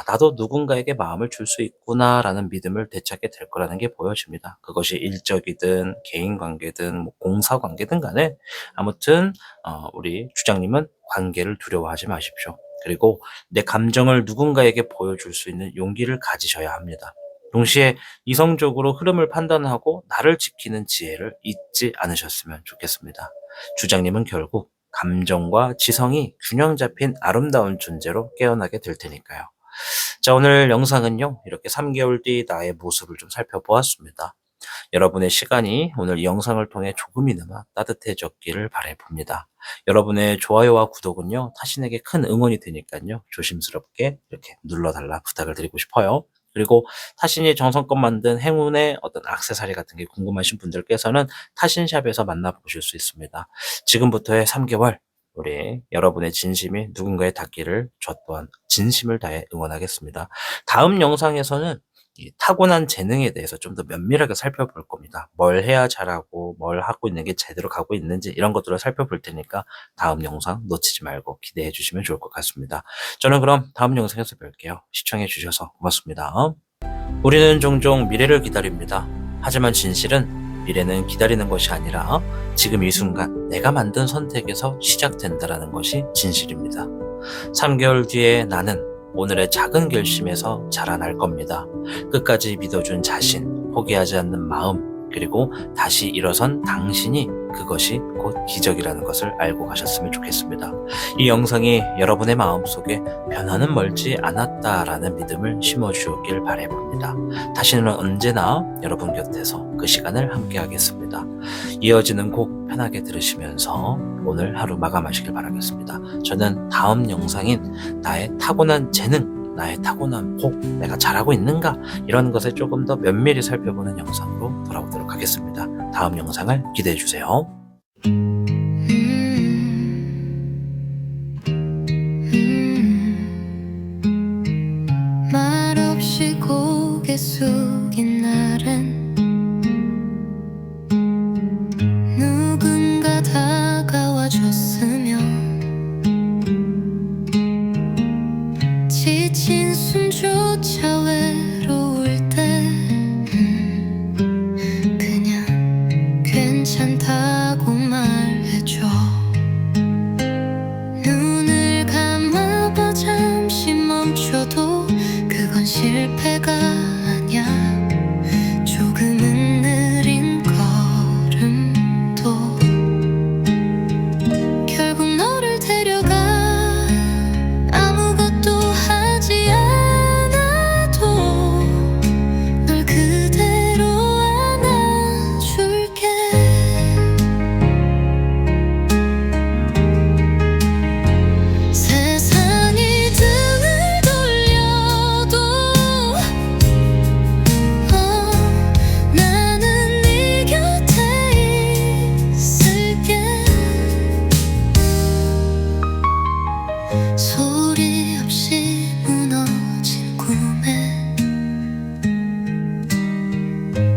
나도 누군가에게 마음을 줄 수 있구나라는 믿음을 되찾게 될 거라는 게 보여집니다. 그것이 일적이든 개인 관계든 공사 관계든 간에 아무튼 우리 주장님은 관계를 두려워하지 마십시오. 그리고 내 감정을 누군가에게 보여줄 수 있는 용기를 가지셔야 합니다. 동시에 이성적으로 흐름을 판단하고 나를 지키는 지혜를 잊지 않으셨으면 좋겠습니다. 주장님은 결국 감정과 지성이 균형 잡힌 아름다운 존재로 깨어나게 될 테니까요. 자, 오늘 영상은요, 이렇게 3개월 뒤 나의 모습을 좀 살펴보았습니다. 여러분의 시간이 오늘 이 영상을 통해 조금이나마 따뜻해졌기를 바라봅니다. 여러분의 좋아요와 구독은요, 타신에게 큰 응원이 되니까요, 조심스럽게 이렇게 눌러달라 부탁을 드리고 싶어요. 그리고 타신이 정성껏 만든 행운의 어떤 액세서리 같은 게 궁금하신 분들께서는 타신샵에서 만나보실 수 있습니다. 지금부터의 3개월, 우리 여러분의 진심이 누군가에 닿기를 저 또한 진심을 다해 응원하겠습니다. 다음 영상에서는 이 타고난 재능에 대해서 좀 더 면밀하게 살펴볼 겁니다. 뭘 해야 잘하고 뭘 하고 있는 게 제대로 가고 있는지 이런 것들을 살펴볼 테니까 다음 영상 놓치지 말고 기대해 주시면 좋을 것 같습니다. 저는 그럼 다음 영상에서 뵐게요. 시청해 주셔서 고맙습니다. 우리는 종종 미래를 기다립니다. 하지만 진실은 미래는 기다리는 것이 아니라 지금 이 순간 내가 만든 선택에서 시작된다라는 것이 진실입니다. 3개월 뒤에 나는 오늘의 작은 결심에서 자라날 겁니다. 끝까지 믿어준 자신, 포기하지 않는 마음, 그리고 다시 일어선 당신이 그것이 곧 기적이라는 것을 알고 가셨으면 좋겠습니다. 이 영상이 여러분의 마음속에 변화는 멀지 않았다라는 믿음을 심어주었길 바라봅니다. 다시는 언제나 여러분 곁에서 그 시간을 함께 하겠습니다. 이어지는 곡 편하게 들으시면서 오늘 하루 마감하시길 바라겠습니다. 저는 다음 영상인 나의 타고난 재능, 나의 타고난 복, 내가 잘하고 있는가 이런 것에 조금 더 면밀히 살펴보는 영상으로 돌아오도록 하겠습니다. 다음 영상을 기대해 주세요. 고개 숙인 날엔 누군가 다가와줬으며 지친 숨조차 외로울 때 그냥 괜찮다고 말해줘. 눈을 감아봐 잠시 멈춰도 그건 실패가 아니야. 조금은 느린 걸음도 결국 너를 데려가. 아무것도 하지 않아도 널 그대로 안아줄게. 세상이 등을 돌려도 나는 네 곁에 있을게. 소리 없이 무너진 꿈에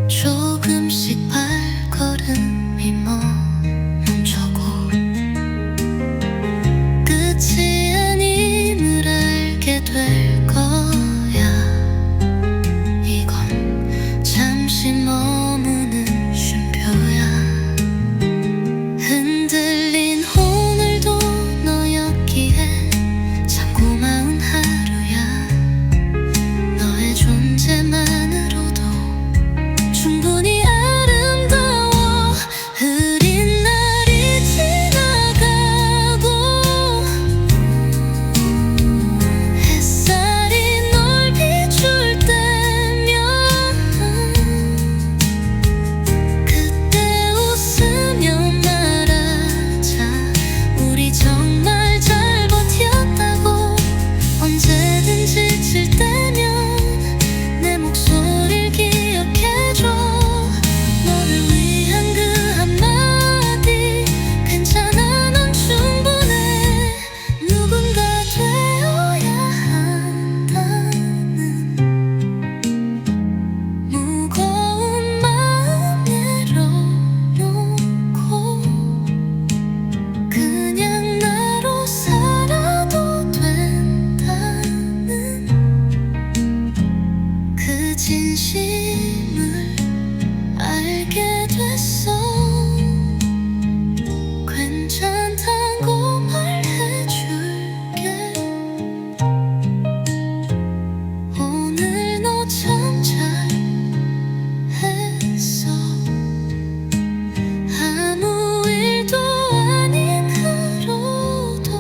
조금씩 발걸음이 멈춰고 끝이 아님을 알게 될 거야. 이건 잠시 머무는 쉼표야. 흔들린 오늘도 너였기에 참 고마운 하루야. 너의 존재만으로도 충분히 아름다워. 흐린 날이 지나가고 햇살이 널 비출 때면 그때 웃으며 말하자. 우리 정말 잘 버텼다고. 언제든 지칠 때면 내 목소리를 기억해줘. 너를 위한 그 한마디 괜찮아 넌 충분해. 누군가 되어야 한다는 무거운 마음 내려놓고 그냥 나로 살아도 된다는 그 진심을 알게 됐어. 괜찮다고 말해줄게. 오늘 너 참 잘했어. 아무 일도 아닌 하루도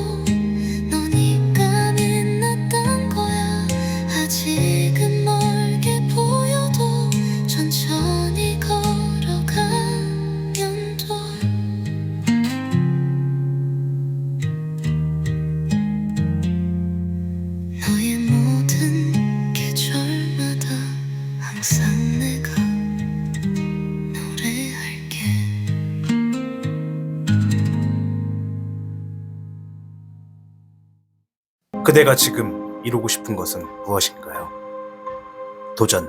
너니까 빛났던 거야. 아직은 멀게 보여도 천천히 걸어가면 돼. 너의 모든 계절마다 항상 내가 노래할게. 그대가 지금 이루고 싶은 것은 무엇인가요? 도전,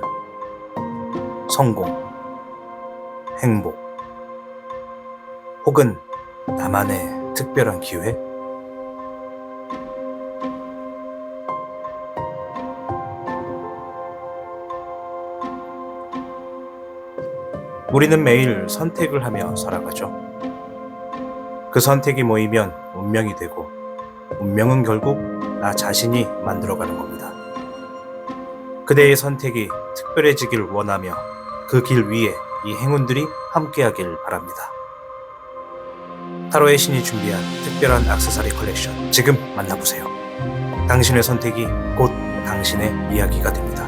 성공, 행복, 혹은 나만의 특별한 기회? 우리는 매일 선택을 하며 살아가죠. 그 선택이 모이면 운명이 되고, 운명은 결국 나 자신이 만들어가는 겁니다. 그대의 선택이 특별해지길 원하며 그 길 위에 이 행운들이 함께하길 바랍니다. 타로의 신이 준비한 특별한 액세서리 컬렉션 지금 만나보세요. 당신의 선택이 곧 당신의 이야기가 됩니다.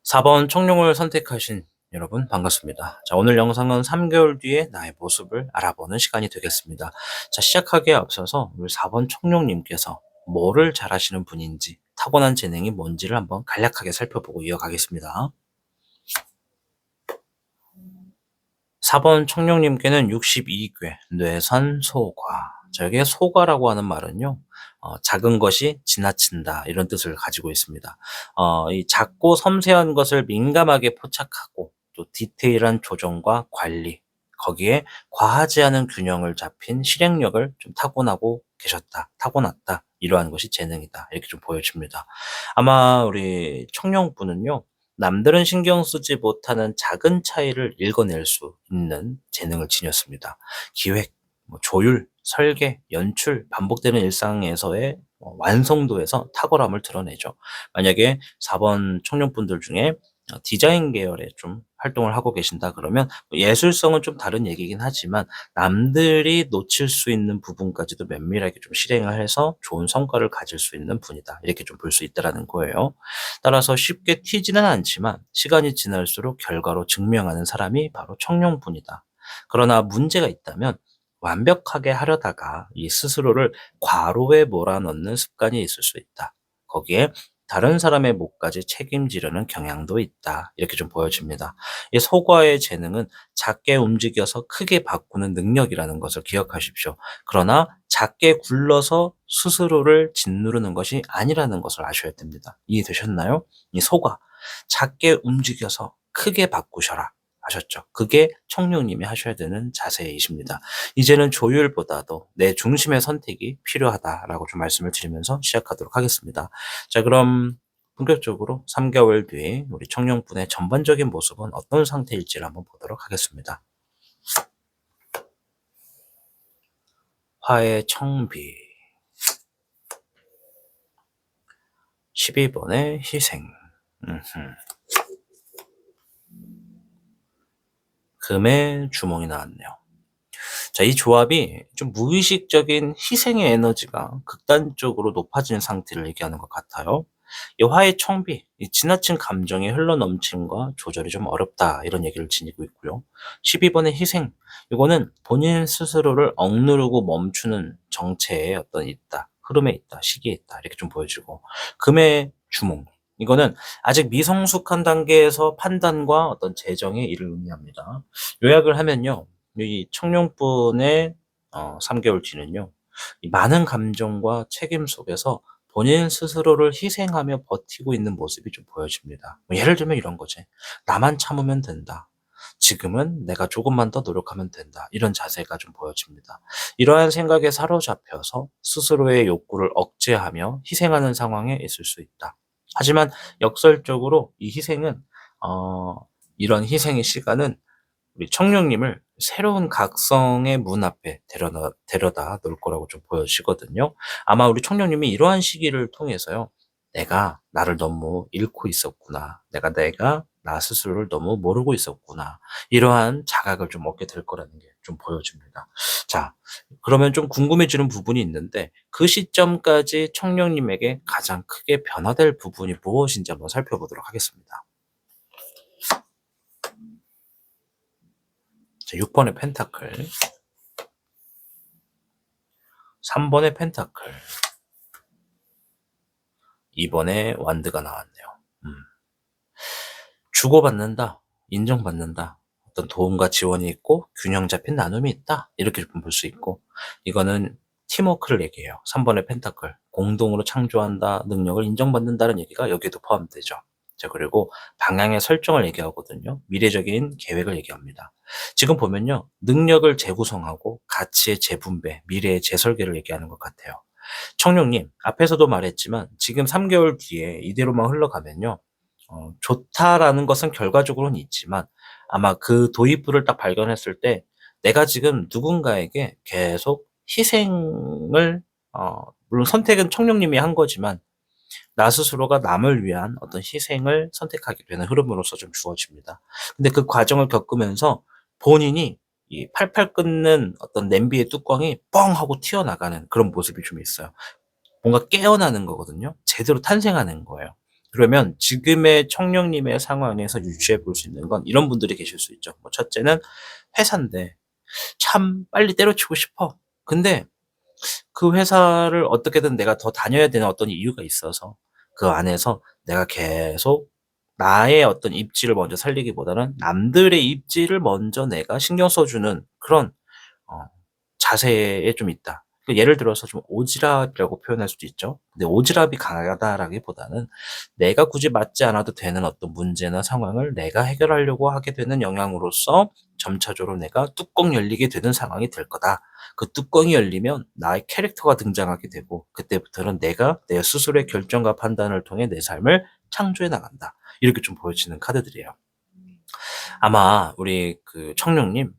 4번 청룡을 선택하신 여러분 반갑습니다. 자, 오늘 영상은 3개월 뒤에 나의 모습을 알아보는 시간이 되겠습니다. 자, 시작하기에 앞서서 우리 4번 청룡님께서 뭐를 잘하시는 분인지, 타고난 재능이 뭔지를 한번 간략하게 살펴보고 이어가겠습니다. 4번 청룡님께는 62궤 뇌선 소과, 자, 여기에 소가라고 하는 말은요. 작은 것이 지나친다 이런 뜻을 가지고 있습니다. 이 작고 섬세한 것을 민감하게 포착하고 또 디테일한 조정과 관리, 거기에 과하지 않은 균형을 잡힌 실행력을 좀 타고났다. 이러한 것이 재능이다. 이렇게 좀 보여집니다. 아마 우리 청룡분은요. 남들은 신경 쓰지 못하는 작은 차이를 읽어낼 수 있는 재능을 지녔습니다. 기획, 조율, 설계, 연출, 반복되는 일상에서의 완성도에서 탁월함을 드러내죠. 만약에 4번 청년분들 중에 디자인 계열에 좀 활동을 하고 계신다 그러면 예술성은 좀 다른 얘기긴 하지만 남들이 놓칠 수 있는 부분까지도 면밀하게 좀 실행을 해서 좋은 성과를 가질 수 있는 분이다. 이렇게 좀 볼 수 있다라는 거예요. 따라서 쉽게 튀지는 않지만 시간이 지날수록 결과로 증명하는 사람이 바로 청룡분이다. 그러나 문제가 있다면 완벽하게 하려다가 이 스스로를 괄호에 몰아넣는 습관이 있을 수 있다. 거기에 다른 사람의 몫까지 책임지려는 경향도 있다. 이렇게 좀 보여집니다. 이 소과의 재능은 작게 움직여서 크게 바꾸는 능력이라는 것을 기억하십시오. 그러나 작게 굴러서 스스로를 짓누르는 것이 아니라는 것을 아셔야 됩니다. 이해되셨나요? 이 소과 작게 움직여서 크게 바꾸셔라. 하셨죠. 그게 청룡님이 하셔야 되는 자세이십니다. 이제는 조율보다도 내 중심의 선택이 필요하다라고 좀 말씀을 드리면서 시작하도록 하겠습니다. 자, 그럼 본격적으로 3개월 뒤에 우리 청룡분의 전반적인 모습은 어떤 상태일지를 한번 보도록 하겠습니다. 화의 청비, 12번의 희생, 금의 주몽이 나왔네요. 자, 이 조합이 좀 무의식적인 희생의 에너지가 극단적으로 높아진 상태를 얘기하는 것 같아요. 이 화의 청비, 이 지나친 감정의 흘러넘침과 조절이 좀 어렵다 이런 얘기를 지니고 있고요. 12번의 희생, 이거는 본인 스스로를 억누르고 멈추는 정체에 흐름에 있다, 시기에 있다 이렇게 좀 보여지고, 금의 주몽, 이거는 아직 미성숙한 단계에서 판단과 어떤 재정의 일을 의미합니다. 요약을 하면요. 이 청룡분의 3개월 뒤는요. 이 많은 감정과 책임 속에서 본인 스스로를 희생하며 버티고 있는 모습이 좀 보여집니다. 예를 들면 이런 거지. 나만 참으면 된다. 지금은 내가 조금만 더 노력하면 된다. 이런 자세가 좀 보여집니다. 이러한 생각에 사로잡혀서 스스로의 욕구를 억제하며 희생하는 상황에 있을 수 있다. 하지만 역설적으로 이 희생은 이런 희생의 시간은 우리 청룡님을 새로운 각성의 문 앞에 데려다 놓을 거라고 좀 보여지거든요. 아마 우리 청룡님이 이러한 시기를 통해서요. 내가 나를 너무 잃고 있었구나. 내가 나 스스로를 너무 모르고 있었구나. 이러한 자각을 좀 얻게 될 거라는 게 좀 보여집니다. 자, 그러면 좀 궁금해지는 부분이 있는데 그 시점까지 청룡님에게 가장 크게 변화될 부분이 무엇인지 한번 살펴보도록 하겠습니다. 자, 6번의 펜타클, 3번의 펜타클, 2번의 완드가 나왔네요. 주고받는다, 인정받는다, 어떤 도움과 지원이 있고 균형 잡힌 나눔이 있다 이렇게 좀 볼 수 있고, 이거는 팀워크를 얘기해요. 3번의 펜타클, 공동으로 창조한다, 능력을 인정받는다는 얘기가 여기에도 포함되죠. 자, 그리고 방향의 설정을 얘기하거든요. 미래적인 계획을 얘기합니다. 지금 보면요. 능력을 재구성하고 가치의 재분배, 미래의 재설계를 얘기하는 것 같아요. 청룡님, 앞에서도 말했지만 지금 3개월 뒤에 이대로만 흘러가면요. 좋다라는 것은 결과적으로는 있지만 아마 그 도입부를 딱 발견했을 때 내가 지금 누군가에게 계속 희생을, 물론 선택은 청룡님이 한 거지만 나 스스로가 남을 위한 어떤 희생을 선택하게 되는 흐름으로서 좀 주어집니다. 근데 그 과정을 겪으면서 본인이 이 팔팔 끓는 어떤 냄비의 뚜껑이 뻥 하고 튀어나가는 그런 모습이 좀 있어요. 뭔가 깨어나는 거거든요. 제대로 탄생하는 거예요. 그러면 지금의 청룡님의 상황에서 유추해 볼 수 있는 건 이런 분들이 계실 수 있죠. 첫째는 회사인데 참 빨리 때려치고 싶어. 근데 그 회사를 어떻게든 내가 더 다녀야 되는 어떤 이유가 있어서 그 안에서 내가 계속 나의 어떤 입지를 먼저 살리기보다는 남들의 입지를 먼저 내가 신경 써주는 그런 어, 자세에 좀 있다. 예를 들어서 좀 오지랖이라고 표현할 수도 있죠. 근데 오지랖이 강하다라기보다는 내가 굳이 맞지 않아도 되는 어떤 문제나 상황을 내가 해결하려고 하게 되는 영향으로서 점차적으로 내가 뚜껑 열리게 되는 상황이 될 거다. 그 뚜껑이 열리면 나의 캐릭터가 등장하게 되고 그때부터는 내가 내 스스로의 결정과 판단을 통해 내 삶을 창조해 나간다. 이렇게 좀 보여지는 카드들이에요. 아마 우리 그 청룡님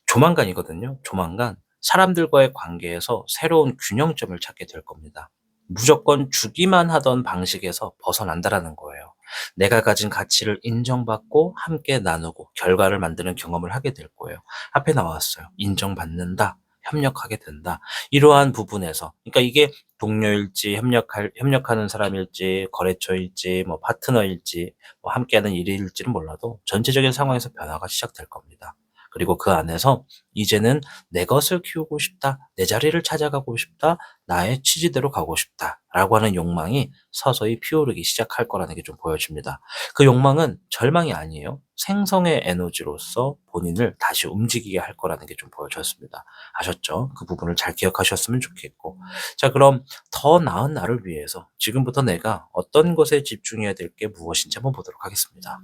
조만간이거든요. 조만간 사람들과의 관계에서 새로운 균형점을 찾게 될 겁니다. 무조건 주기만 하던 방식에서 벗어난다라는 거예요. 내가 가진 가치를 인정받고 함께 나누고 결과를 만드는 경험을 하게 될 거예요. 앞에 나왔어요. 인정받는다. 협력하게 된다. 이러한 부분에서, 그러니까 이게 동료일지, 협력하는 사람일지, 거래처일지, 뭐 파트너일지, 뭐 함께하는 일일지는 몰라도 전체적인 상황에서 변화가 시작될 겁니다. 그리고 그 안에서 이제는 내 것을 키우고 싶다, 내 자리를 찾아가고 싶다, 나의 취지대로 가고 싶다라고 하는 욕망이 서서히 피어오르기 시작할 거라는 게 좀 보여집니다. 그 욕망은 절망이 아니에요. 생성의 에너지로서 본인을 다시 움직이게 할 거라는 게 좀 보여졌습니다. 아셨죠? 그 부분을 잘 기억하셨으면 좋겠고. 자, 그럼 더 나은 나를 위해서 지금부터 내가 어떤 것에 집중해야 될 게 무엇인지 한번 보도록 하겠습니다.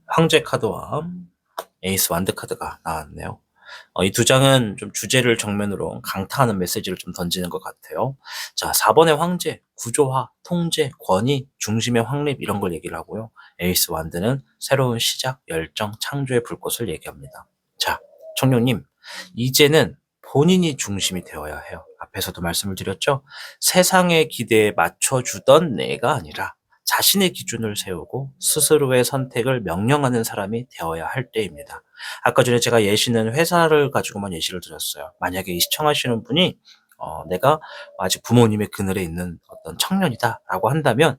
황제 카드와 에이스 완드 카드가 나왔네요. 이 두 장은 좀 주제를 정면으로 강타하는 메시지를 좀 던지는 것 같아요. 자, 4번의 황제, 구조화, 통제, 권위, 중심의 확립 이런 걸 얘기를 하고요. 에이스 완드는 새로운 시작, 열정, 창조의 불꽃을 얘기합니다. 자, 청룡님, 이제는 본인이 중심이 되어야 해요. 앞에서도 말씀을 드렸죠? 세상의 기대에 맞춰주던 내가 아니라 자신의 기준을 세우고 스스로의 선택을 명령하는 사람이 되어야 할 때입니다. 아까 전에 제가 예시는 회사를 가지고만 예시를 드렸어요. 만약에 이 시청하시는 분이 내가 아직 부모님의 그늘에 있는 어떤 청년이다라고 한다면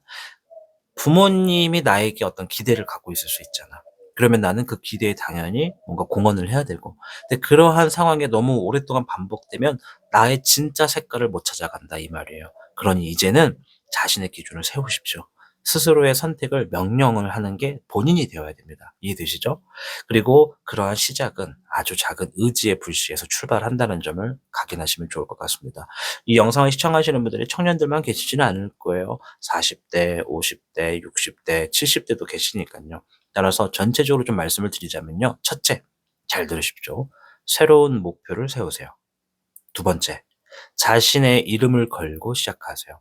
부모님이 나에게 어떤 기대를 갖고 있을 수 있잖아. 그러면 나는 그 기대에 당연히 뭔가 공헌을 해야 되고. 근데 그러한 상황에 너무 오랫동안 반복되면 나의 진짜 색깔을 못 찾아간다 이 말이에요. 그러니 이제는 자신의 기준을 세우십시오. 스스로의 선택을 명령을 하는 게 본인이 되어야 됩니다. 이해되시죠? 그리고 그러한 시작은 아주 작은 의지의 불씨에서 출발한다는 점을 각인하시면 좋을 것 같습니다. 이 영상을 시청하시는 분들이 청년들만 계시지는 않을 거예요. 40대, 50대, 60대, 70대도 계시니까요. 따라서 전체적으로 좀 말씀을 드리자면요. 첫째, 잘 들으십시오. 새로운 목표를 세우세요. 두 번째, 자신의 이름을 걸고 시작하세요.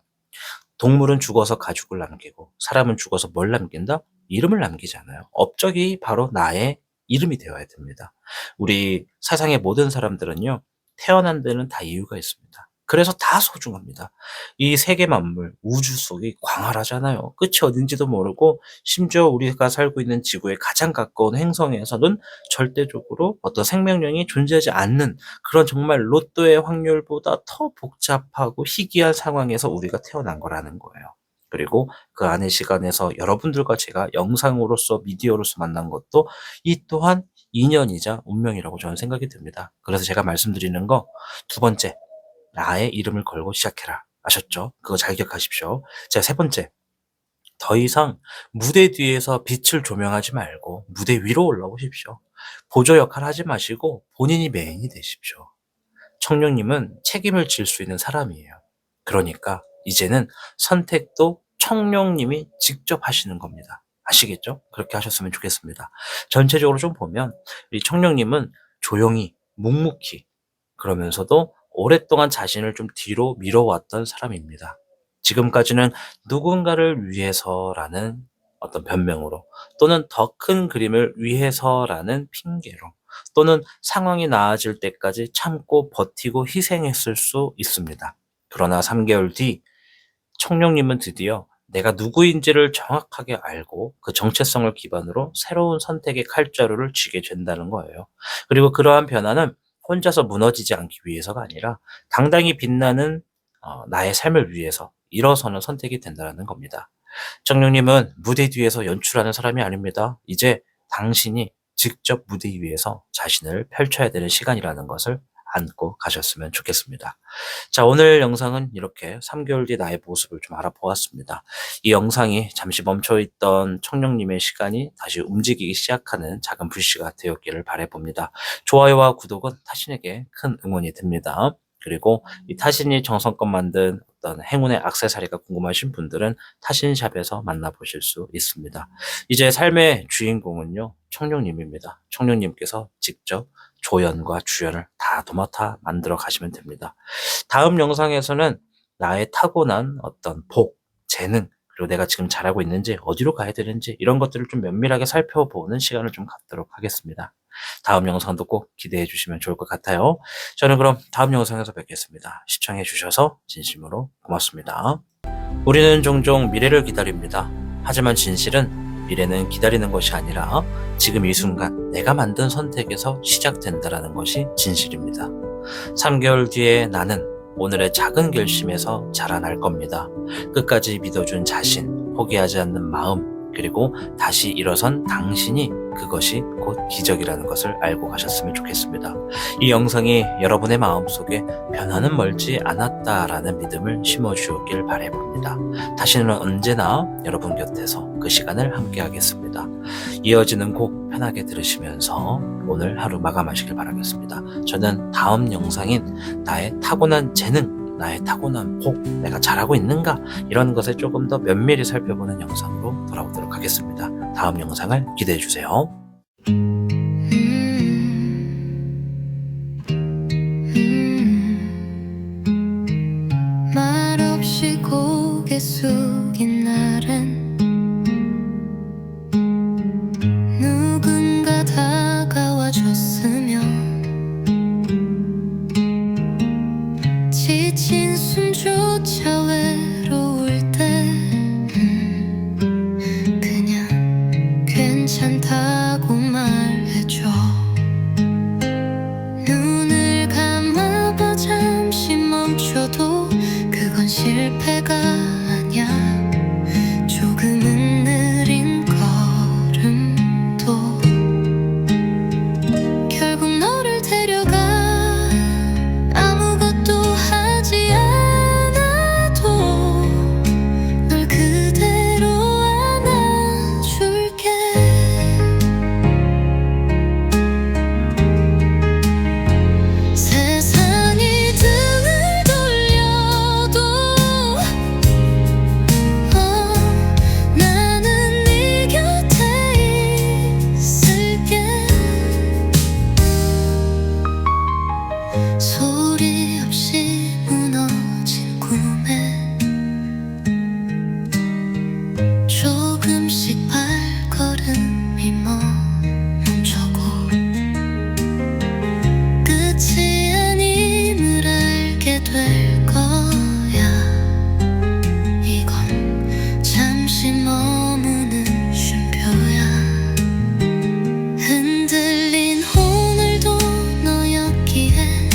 동물은 죽어서 가죽을 남기고 사람은 죽어서 뭘 남긴다? 이름을 남기잖아요. 업적이 바로 나의 이름이 되어야 됩니다. 우리 세상의 모든 사람들은요. 태어난 데는 다 이유가 있습니다. 그래서 다 소중합니다. 이 세계 만물, 우주 속이 광활하잖아요. 끝이 어딘지도 모르고 심지어 우리가 살고 있는 지구에 가장 가까운 행성에서는 절대적으로 어떤 생명력이 존재하지 않는 그런 정말 로또의 확률보다 더 복잡하고 희귀한 상황에서 우리가 태어난 거라는 거예요. 그리고 그 안의 시간에서 여러분들과 제가 영상으로서 미디어로서 만난 것도 이 또한 인연이자 운명이라고 저는 생각이 듭니다. 그래서 제가 말씀드리는 거 두 번째, 나의 이름을 걸고 시작해라. 아셨죠? 그거 잘 기억하십시오. 자, 세 번째, 더 이상 무대 뒤에서 빛을 조명하지 말고 무대 위로 올라오십시오. 보조 역할 하지 마시고 본인이 메인이 되십시오. 청룡님은 책임을 질 수 있는 사람이에요. 그러니까 이제는 선택도 청룡님이 직접 하시는 겁니다. 아시겠죠? 그렇게 하셨으면 좋겠습니다. 전체적으로 좀 보면 이 청룡님은 조용히 묵묵히 그러면서도 오랫동안 자신을 좀 뒤로 밀어왔던 사람입니다. 지금까지는 누군가를 위해서라는 어떤 변명으로 또는 더 큰 그림을 위해서라는 핑계로 또는 상황이 나아질 때까지 참고 버티고 희생했을 수 있습니다. 그러나 3개월 뒤 청룡님은 드디어 내가 누구인지를 정확하게 알고 그 정체성을 기반으로 새로운 선택의 칼자루를 쥐게 된다는 거예요. 그리고 그러한 변화는 혼자서 무너지지 않기 위해서가 아니라 당당히 빛나는 나의 삶을 위해서 일어서는 선택이 된다는 겁니다. 청룡님은 무대 뒤에서 연출하는 사람이 아닙니다. 이제 당신이 직접 무대 위에서 자신을 펼쳐야 되는 시간이라는 것을 안고 가셨으면 좋겠습니다. 자, 오늘 영상은 이렇게 3개월 뒤 나의 모습을 좀 알아보았습니다. 이 영상이 잠시 멈춰있던 청룡님의 시간이 다시 움직이기 시작하는 작은 불씨가 되었기를 바라봅니다. 좋아요와 구독은 타신에게 큰 응원이 됩니다. 그리고 이 타신이 정성껏 만든 어떤 행운의 액세서리가 궁금하신 분들은 타신샵에서 만나보실 수 있습니다. 이제 삶의 주인공은요, 청룡님입니다. 청룡님께서 직접 조연과 주연을 다 도맡아 만들어 가시면 됩니다. 다음 영상에서는 나의 타고난 어떤 복, 재능, 그리고 내가 지금 잘하고 있는지, 어디로 가야 되는지, 이런 것들을 좀 면밀하게 살펴보는 시간을 좀 갖도록 하겠습니다. 다음 영상도 꼭 기대해 주시면 좋을 것 같아요. 저는 그럼 다음 영상에서 뵙겠습니다. 시청해 주셔서 진심으로 고맙습니다. 우리는 종종 미래를 기다립니다. 하지만 진실은 미래는 기다리는 것이 아니라 지금 이 순간 내가 만든 선택에서 시작된다라는 것이 진실입니다. 3개월 뒤에 나는 오늘의 작은 결심에서 자라날 겁니다. 끝까지 믿어준 자신, 포기하지 않는 마음, 그리고 다시 일어선 당신이 그것이 곧 기적이라는 것을 알고 가셨으면 좋겠습니다. 이 영상이 여러분의 마음속에 변화는 멀지 않았다라는 믿음을 심어주었길 바라봅니다. 다시는 언제나 여러분 곁에서 그 시간을 함께 하겠습니다. 이어지는 곡 편하게 들으시면서 오늘 하루 마감하시길 바라겠습니다. 저는 다음 영상인 나의 타고난 재능, 나의 타고난 복, 내가 잘하고 있는가, 이런 것에 조금 더 면밀히 살펴보는 영상으로 돌아오도록 하겠습니다. 다음 영상을 기대해 주세요. 말없이 고개 숙인 날엔 누군가 다가와 줬으며 지친 숨조차 외로울 때 그냥 괜찮다고 말해줘. 눈을 감아봐 잠시 멈춰도 그건 실패가 아니야. 조금은 느린 걸음도 결국 너를 데려가. 아무것도 하지 않아도 널 그대로 안아줄게. 세상이 등을 돌려도 나는 네 곁에 있을게. 소리 없이 무너진 꿈에 조금씩 발걸음이 멈춰고 끝이 아님을 알게 될 거야. 이건 잠시 머무는 쉼표야. 흔들린 오늘도 너였기에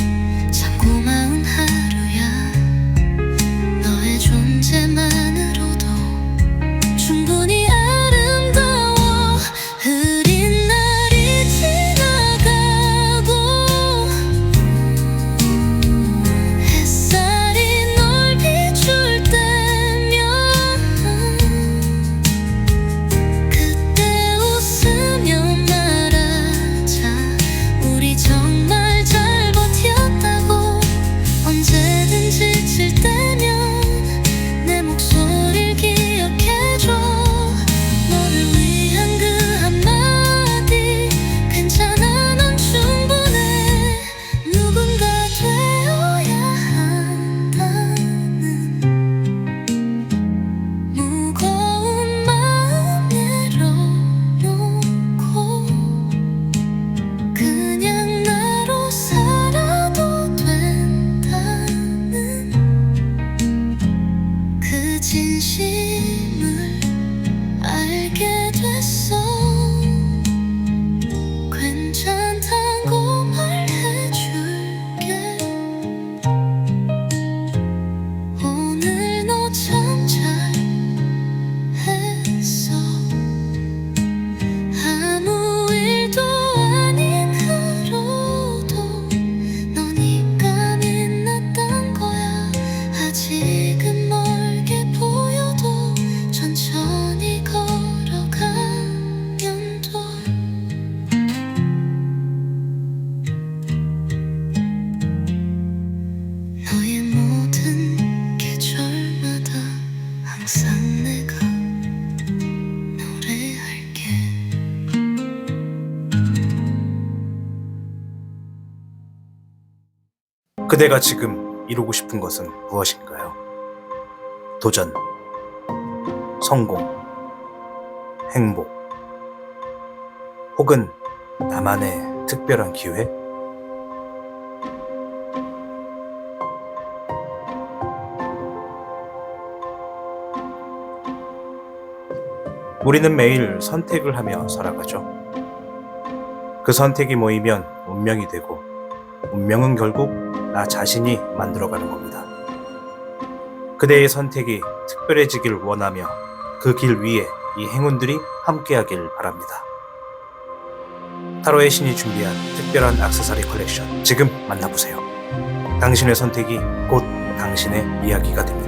그대가 지금 이루고 싶은 것은 무엇인가요? 도전, 성공, 행복, 혹은 나만의 특별한 기회? 우리는 매일 선택을 하며 살아가죠. 그 선택이 모이면 운명이 되고, 운명은 결국 나 자신이 만들어가는 겁니다. 그대의 선택이 특별해지길 원하며 그 길 위에 이 행운들이 함께하길 바랍니다. 타로의 신이 준비한 특별한 액세서리 컬렉션 지금 만나보세요. 당신의 선택이 곧 당신의 이야기가 됩니다.